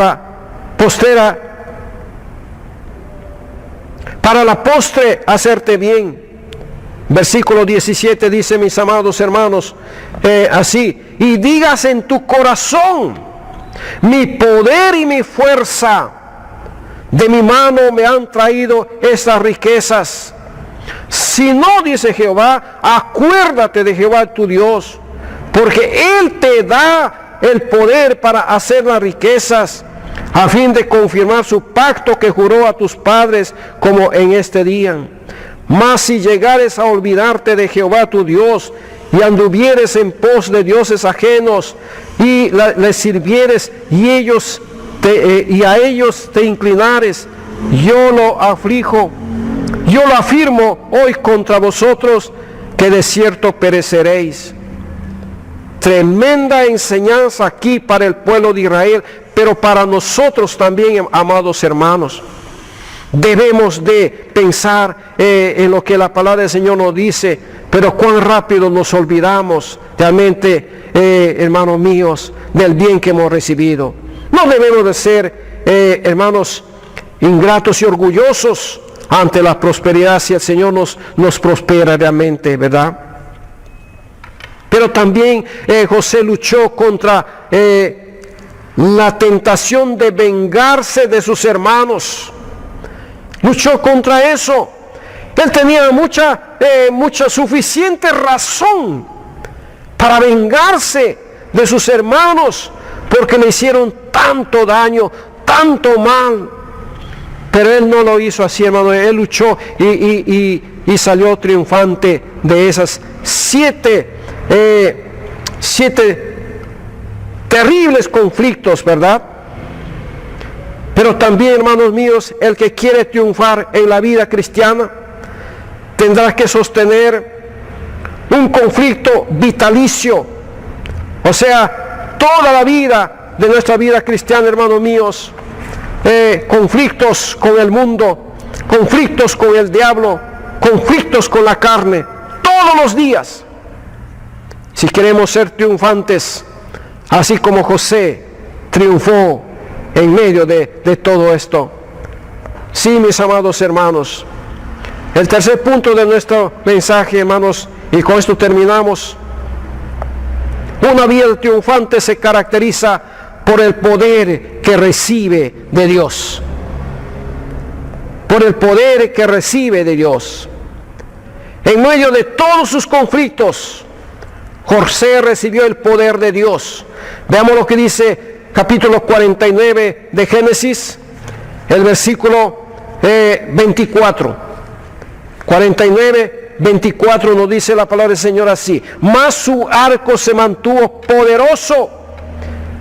la postre hacerte bien. Versículo 17 dice, mis amados hermanos, así: y digas en tu corazón, mi poder y mi fuerza de mi mano me han traído estas riquezas. Si no, dice Jehová, acuérdate de Jehová tu Dios, porque Él te da el poder para hacer las riquezas, a fin de confirmar su pacto que juró a tus padres, como en este día. Mas si llegares a olvidarte de Jehová tu Dios, y anduvieres en pos de dioses ajenos, y les sirvieres, y a ellos te inclinares, yo lo afirmo hoy contra vosotros, que de cierto pereceréis. Tremenda enseñanza aquí para el pueblo de Israel, pero para nosotros también, amados hermanos. Debemos de pensar en lo que la palabra del Señor nos dice, pero cuán rápido nos olvidamos realmente, hermanos míos, del bien que hemos recibido. No debemos de ser, hermanos, ingratos y orgullosos ante la prosperidad, si el Señor nos prospera realmente, ¿verdad? Pero también José luchó contra la tentación de vengarse de sus hermanos. Luchó contra eso. Él tenía mucha suficiente razón para vengarse de sus hermanos, porque le hicieron tanto daño, tanto mal. Pero él no lo hizo así, hermano. Él luchó y salió triunfante de esas siete terribles conflictos, ¿verdad? Pero también, hermanos míos, el que quiere triunfar en la vida cristiana tendrá que sostener un conflicto vitalicio. O sea, toda la vida de nuestra vida cristiana, hermanos míos, conflictos con el mundo, conflictos con el diablo, conflictos con la carne, todos los días. Si queremos ser triunfantes, así como José triunfó en medio de todo esto. Sí, mis amados hermanos. El tercer punto de nuestro mensaje, hermanos, y con esto terminamos. Una vida triunfante se caracteriza por el poder que recibe de Dios. Por el poder que recibe de Dios. En medio de todos sus conflictos, José recibió el poder de Dios. Veamos lo que dice capítulo 49 de Génesis, el versículo 24. 49, 24 nos dice la palabra del Señor así: mas su arco se mantuvo poderoso,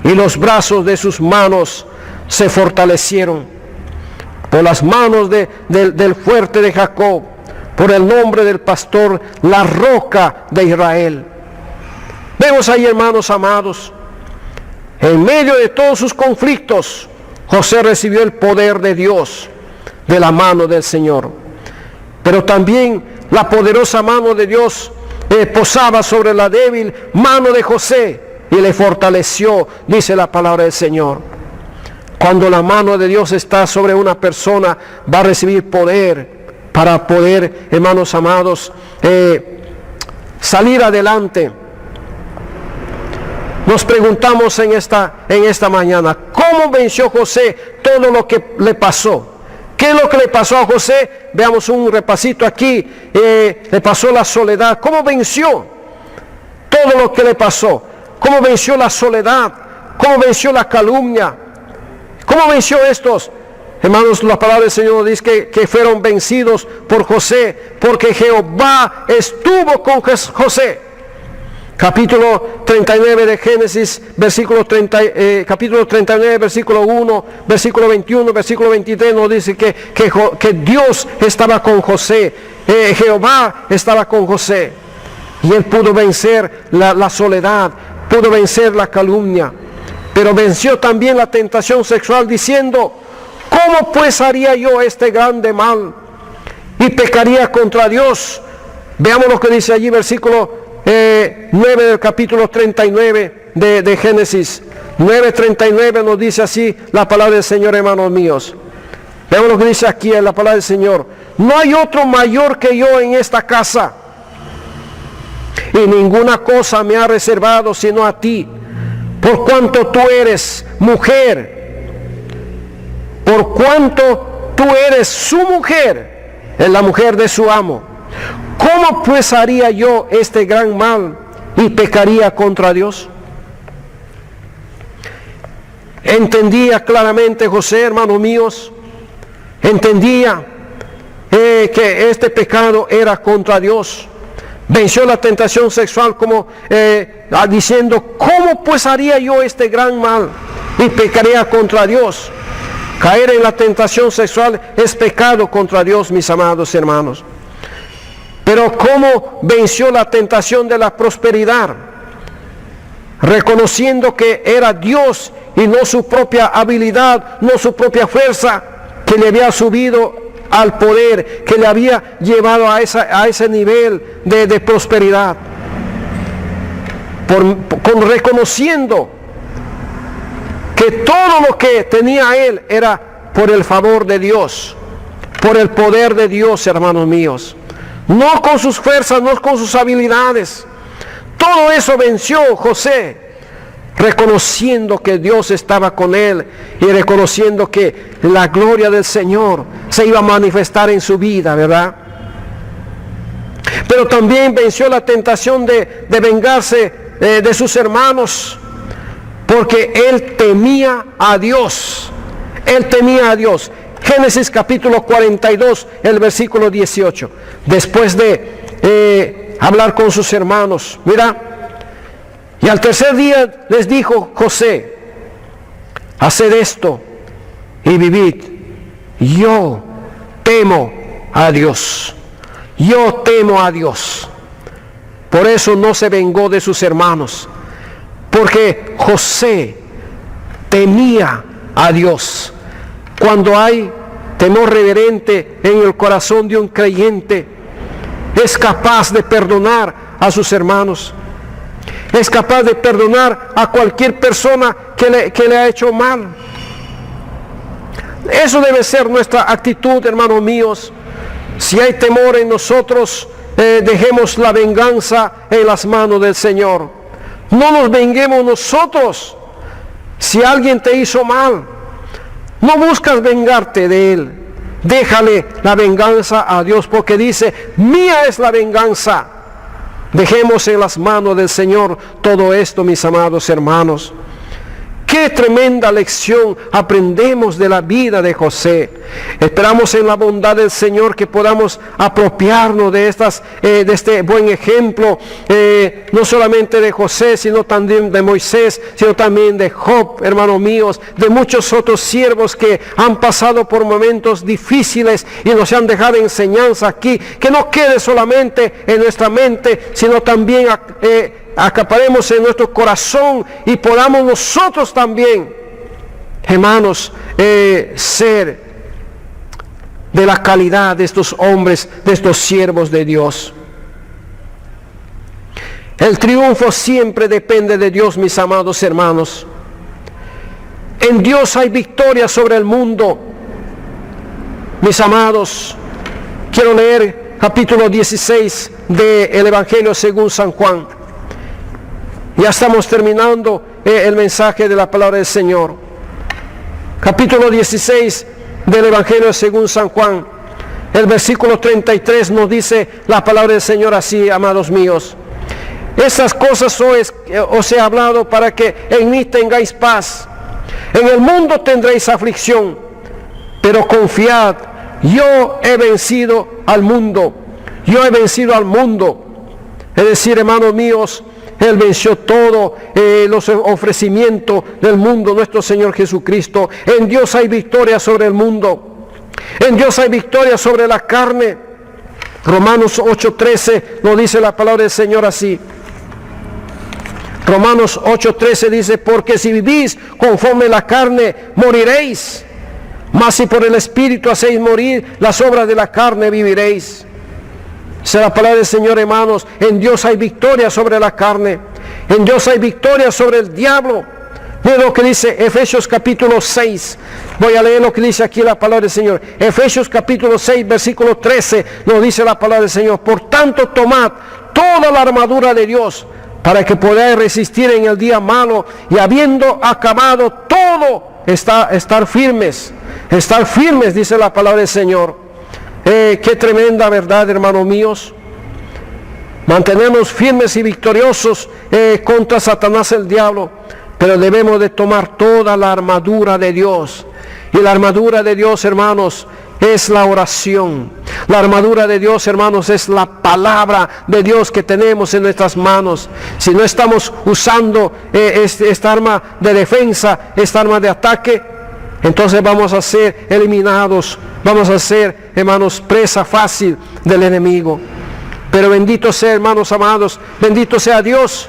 y los brazos de sus manos se fortalecieron. Por las manos del fuerte de Jacob, por el nombre del pastor, la roca de Israel. Vemos ahí, hermanos amados, en medio de todos sus conflictos, José recibió el poder de Dios de la mano del Señor. Pero también la poderosa mano de Dios posaba sobre la débil mano de José y le fortaleció, dice la palabra del Señor. Cuando la mano de Dios está sobre una persona, va a recibir poder para poder, hermanos amados, salir adelante. Nos preguntamos en esta mañana, ¿cómo venció José todo lo que le pasó? ¿Qué es lo que le pasó a José? Veamos un repasito aquí. Le pasó la soledad. ¿Cómo venció todo lo que le pasó? ¿Cómo venció la soledad? ¿Cómo venció la calumnia? ¿Cómo venció estos? Hermanos, la palabra del Señor dice que fueron vencidos por José, porque Jehová estuvo con José. Capítulo 39 de Génesis, capítulo 39, versículo 1, versículo 21, versículo 23 nos dice que Dios estaba con José, Jehová estaba con José. Y él pudo vencer la soledad, pudo vencer la calumnia, pero venció también la tentación sexual diciendo, ¿cómo pues haría yo este grande mal y pecaría contra Dios? Veamos lo que dice allí, versículo 9 del capítulo 39 de Génesis. 9:39 nos dice así la palabra del Señor, hermanos míos. Veamos lo que dice aquí en la palabra del Señor. No hay otro mayor que yo en esta casa, y ninguna cosa me ha reservado sino a ti, por cuanto tú eres mujer, por cuanto tú eres su mujer, es la mujer de su amo. ¿Cómo pues haría yo este gran mal y pecaría contra Dios? Entendía claramente José, hermanos míos, entendía que este pecado era contra Dios. Venció la tentación sexual como diciendo, ¿cómo pues haría yo este gran mal y pecaría contra Dios? Caer en la tentación sexual es pecado contra Dios, mis amados hermanos. Pero ¿cómo venció la tentación de la prosperidad? Reconociendo que era Dios y no su propia habilidad, no su propia fuerza, que le había subido al poder, que le había llevado a ese nivel de prosperidad. Reconociendo que todo lo que tenía él era por el favor de Dios, por el poder de Dios, hermanos míos. No con sus fuerzas, no con sus habilidades. Todo eso venció José, reconociendo que Dios estaba con él y reconociendo que la gloria del Señor se iba a manifestar en su vida, ¿verdad? Pero también venció la tentación de vengarse de sus hermanos, porque él temía a Dios. Él temía a Dios. Génesis capítulo 42, el versículo 18. Después de hablar con sus hermanos, mira, y al tercer día les dijo José, haced esto y vivid. Yo temo a Dios. Yo temo a Dios. Por eso no se vengó de sus hermanos, porque José temía a Dios. Cuando hay temor reverente en el corazón de un creyente, es capaz de perdonar a sus hermanos, es capaz de perdonar a cualquier persona que le ha hecho mal. Eso debe ser nuestra actitud, hermanos míos. Si hay temor en nosotros, dejemos la venganza en las manos del Señor. No nos venguemos nosotros. Si alguien te hizo mal, no buscas vengarte de él. Déjale la venganza a Dios, porque dice, mía es la venganza. Dejemos en las manos del Señor todo esto, mis amados hermanos. Qué tremenda lección aprendemos de la vida de José. Esperamos en la bondad del Señor que podamos apropiarnos de este buen ejemplo, no solamente de José, sino también de Moisés, sino también de Job, hermanos míos, de muchos otros siervos que han pasado por momentos difíciles y nos han dejado enseñanza aquí, que no quede solamente en nuestra mente, sino también acaparemos en nuestro corazón y podamos nosotros también, hermanos, ser de la calidad de estos hombres, de estos siervos de Dios. El triunfo siempre depende de Dios, mis amados hermanos. En Dios hay victoria sobre el mundo. Mis amados, quiero leer capítulo 16 del Evangelio según San Juan. Ya estamos terminando el mensaje de la palabra del Señor. Capítulo 16 del Evangelio según San Juan. El versículo 33 nos dice la palabra del Señor así, amados míos. Estas cosas os he hablado para que en mí tengáis paz. En el mundo tendréis aflicción, pero confiad, yo he vencido al mundo. Yo he vencido al mundo. Es decir, hermanos míos, Él venció todo los ofrecimientos del mundo, nuestro Señor Jesucristo. En Dios hay victoria sobre el mundo. En Dios hay victoria sobre la carne. Romanos 8:13 nos dice la palabra del Señor así. Romanos 8:13 dice, porque si vivís conforme la carne, moriréis. Mas si por el Espíritu hacéis morir las obras de la carne, viviréis. Esa es la palabra del Señor, hermanos. En Dios hay victoria sobre la carne. En Dios hay victoria sobre el diablo. Miren lo que dice Efesios capítulo 6. Voy a leer lo que dice aquí la palabra del Señor. Efesios capítulo 6, versículo 13, nos dice la palabra del Señor. Por tanto, tomad toda la armadura de Dios, para que podáis resistir en el día malo, y habiendo acabado todo, estar firmes. Estar firmes, dice la palabra del Señor. Qué tremenda verdad, hermanos míos. Mantenernos firmes y victoriosos contra Satanás el diablo. Pero debemos de tomar toda la armadura de Dios. Y la armadura de Dios, hermanos, es la oración. La armadura de Dios, hermanos, es la palabra de Dios que tenemos en nuestras manos. Si no estamos usando esta arma de defensa, esta arma de ataque, entonces vamos a ser eliminados, vamos a ser, hermanos, presa fácil del enemigo. Pero bendito sea, hermanos amados, bendito sea Dios,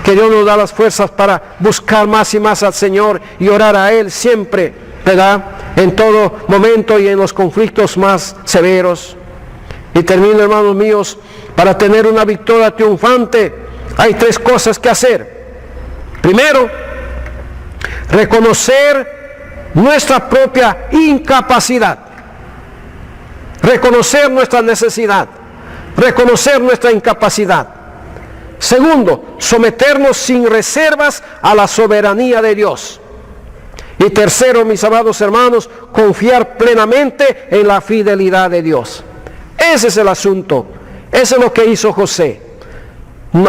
que Dios nos da las fuerzas para buscar más y más al Señor y orar a Él siempre, ¿verdad? En todo momento y en los conflictos más severos. Y termino, hermanos míos, para tener una victoria triunfante, hay 3 cosas que hacer. Primero, reconocer nuestra propia incapacidad, reconocer nuestra necesidad, reconocer nuestra incapacidad. Segundo, someternos sin reservas a la soberanía de Dios. Y tercero, mis amados hermanos, confiar plenamente en la fidelidad de Dios. Ese es el asunto. Eso es lo que hizo José.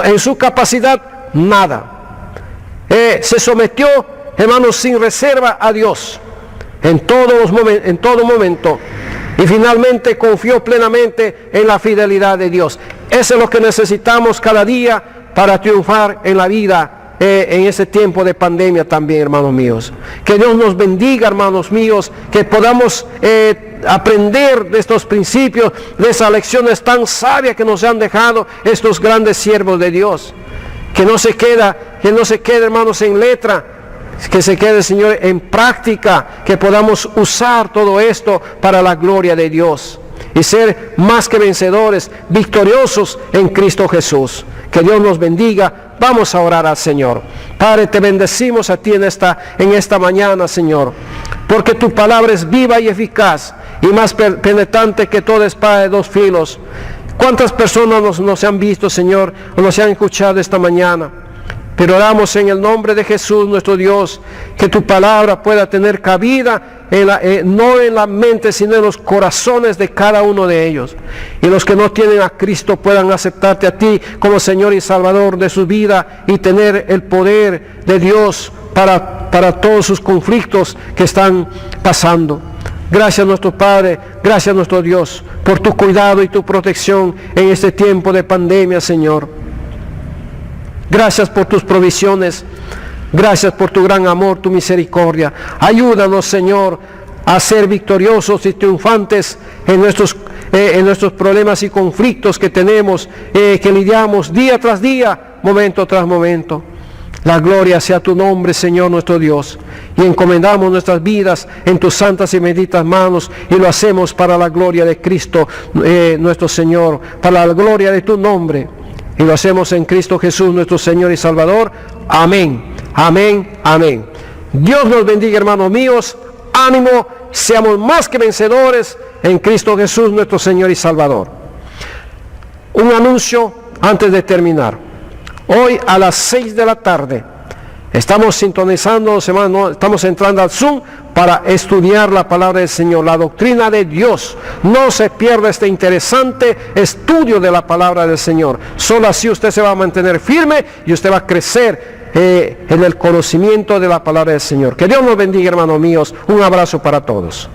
En su capacidad, nada. Se sometió, hermanos, sin reserva a Dios en todo momento, y finalmente confió plenamente en la fidelidad de Dios. Eso es lo que necesitamos cada día para triunfar en la vida en ese tiempo de pandemia también, hermanos míos. Que Dios nos bendiga, hermanos míos, que podamos aprender de estos principios, de esas lecciones tan sabias que nos han dejado estos grandes siervos de Dios. Que no se quede, hermanos, en letra, que se quede, Señor, en práctica, que podamos usar todo esto para la gloria de Dios y ser más que vencedores, victoriosos en Cristo Jesús. Que Dios nos bendiga. Vamos a orar al Señor. Padre, te bendecimos a ti en esta mañana, Señor, porque tu palabra es viva y eficaz y más penetrante que toda espada de 2 filos. ¿Cuántas personas nos han visto, Señor, o nos han escuchado esta mañana? Pero oramos en el nombre de Jesús, nuestro Dios, que tu palabra pueda tener cabida no en la mente, sino en los corazones de cada uno de ellos. Y los que no tienen a Cristo puedan aceptarte a ti como Señor y Salvador de su vida y tener el poder de Dios para todos sus conflictos que están pasando. Gracias, nuestro Padre, gracias, nuestro Dios, por tu cuidado y tu protección en este tiempo de pandemia, Señor. Gracias por tus provisiones, gracias por tu gran amor, tu misericordia. Ayúdanos, Señor, a ser victoriosos y triunfantes en nuestros problemas y conflictos que tenemos, que lidiamos día tras día, momento tras momento. La gloria sea tu nombre, Señor nuestro Dios, y encomendamos nuestras vidas en tus santas y benditas manos, y lo hacemos para la gloria de Cristo, nuestro Señor, para la gloria de tu nombre. Y lo hacemos en Cristo Jesús, nuestro Señor y Salvador. Amén, amén, amén. Dios nos bendiga, hermanos míos. Ánimo, seamos más que vencedores en Cristo Jesús, nuestro Señor y Salvador. Un anuncio antes de terminar. Hoy a las 6 de la tarde estamos sintonizando, estamos entrando al Zoom para estudiar la palabra del Señor, la doctrina de Dios. No se pierda este interesante estudio de la palabra del Señor. Solo así usted se va a mantener firme y usted va a crecer en el conocimiento de la palabra del Señor. Que Dios nos bendiga, hermanos míos. Un abrazo para todos.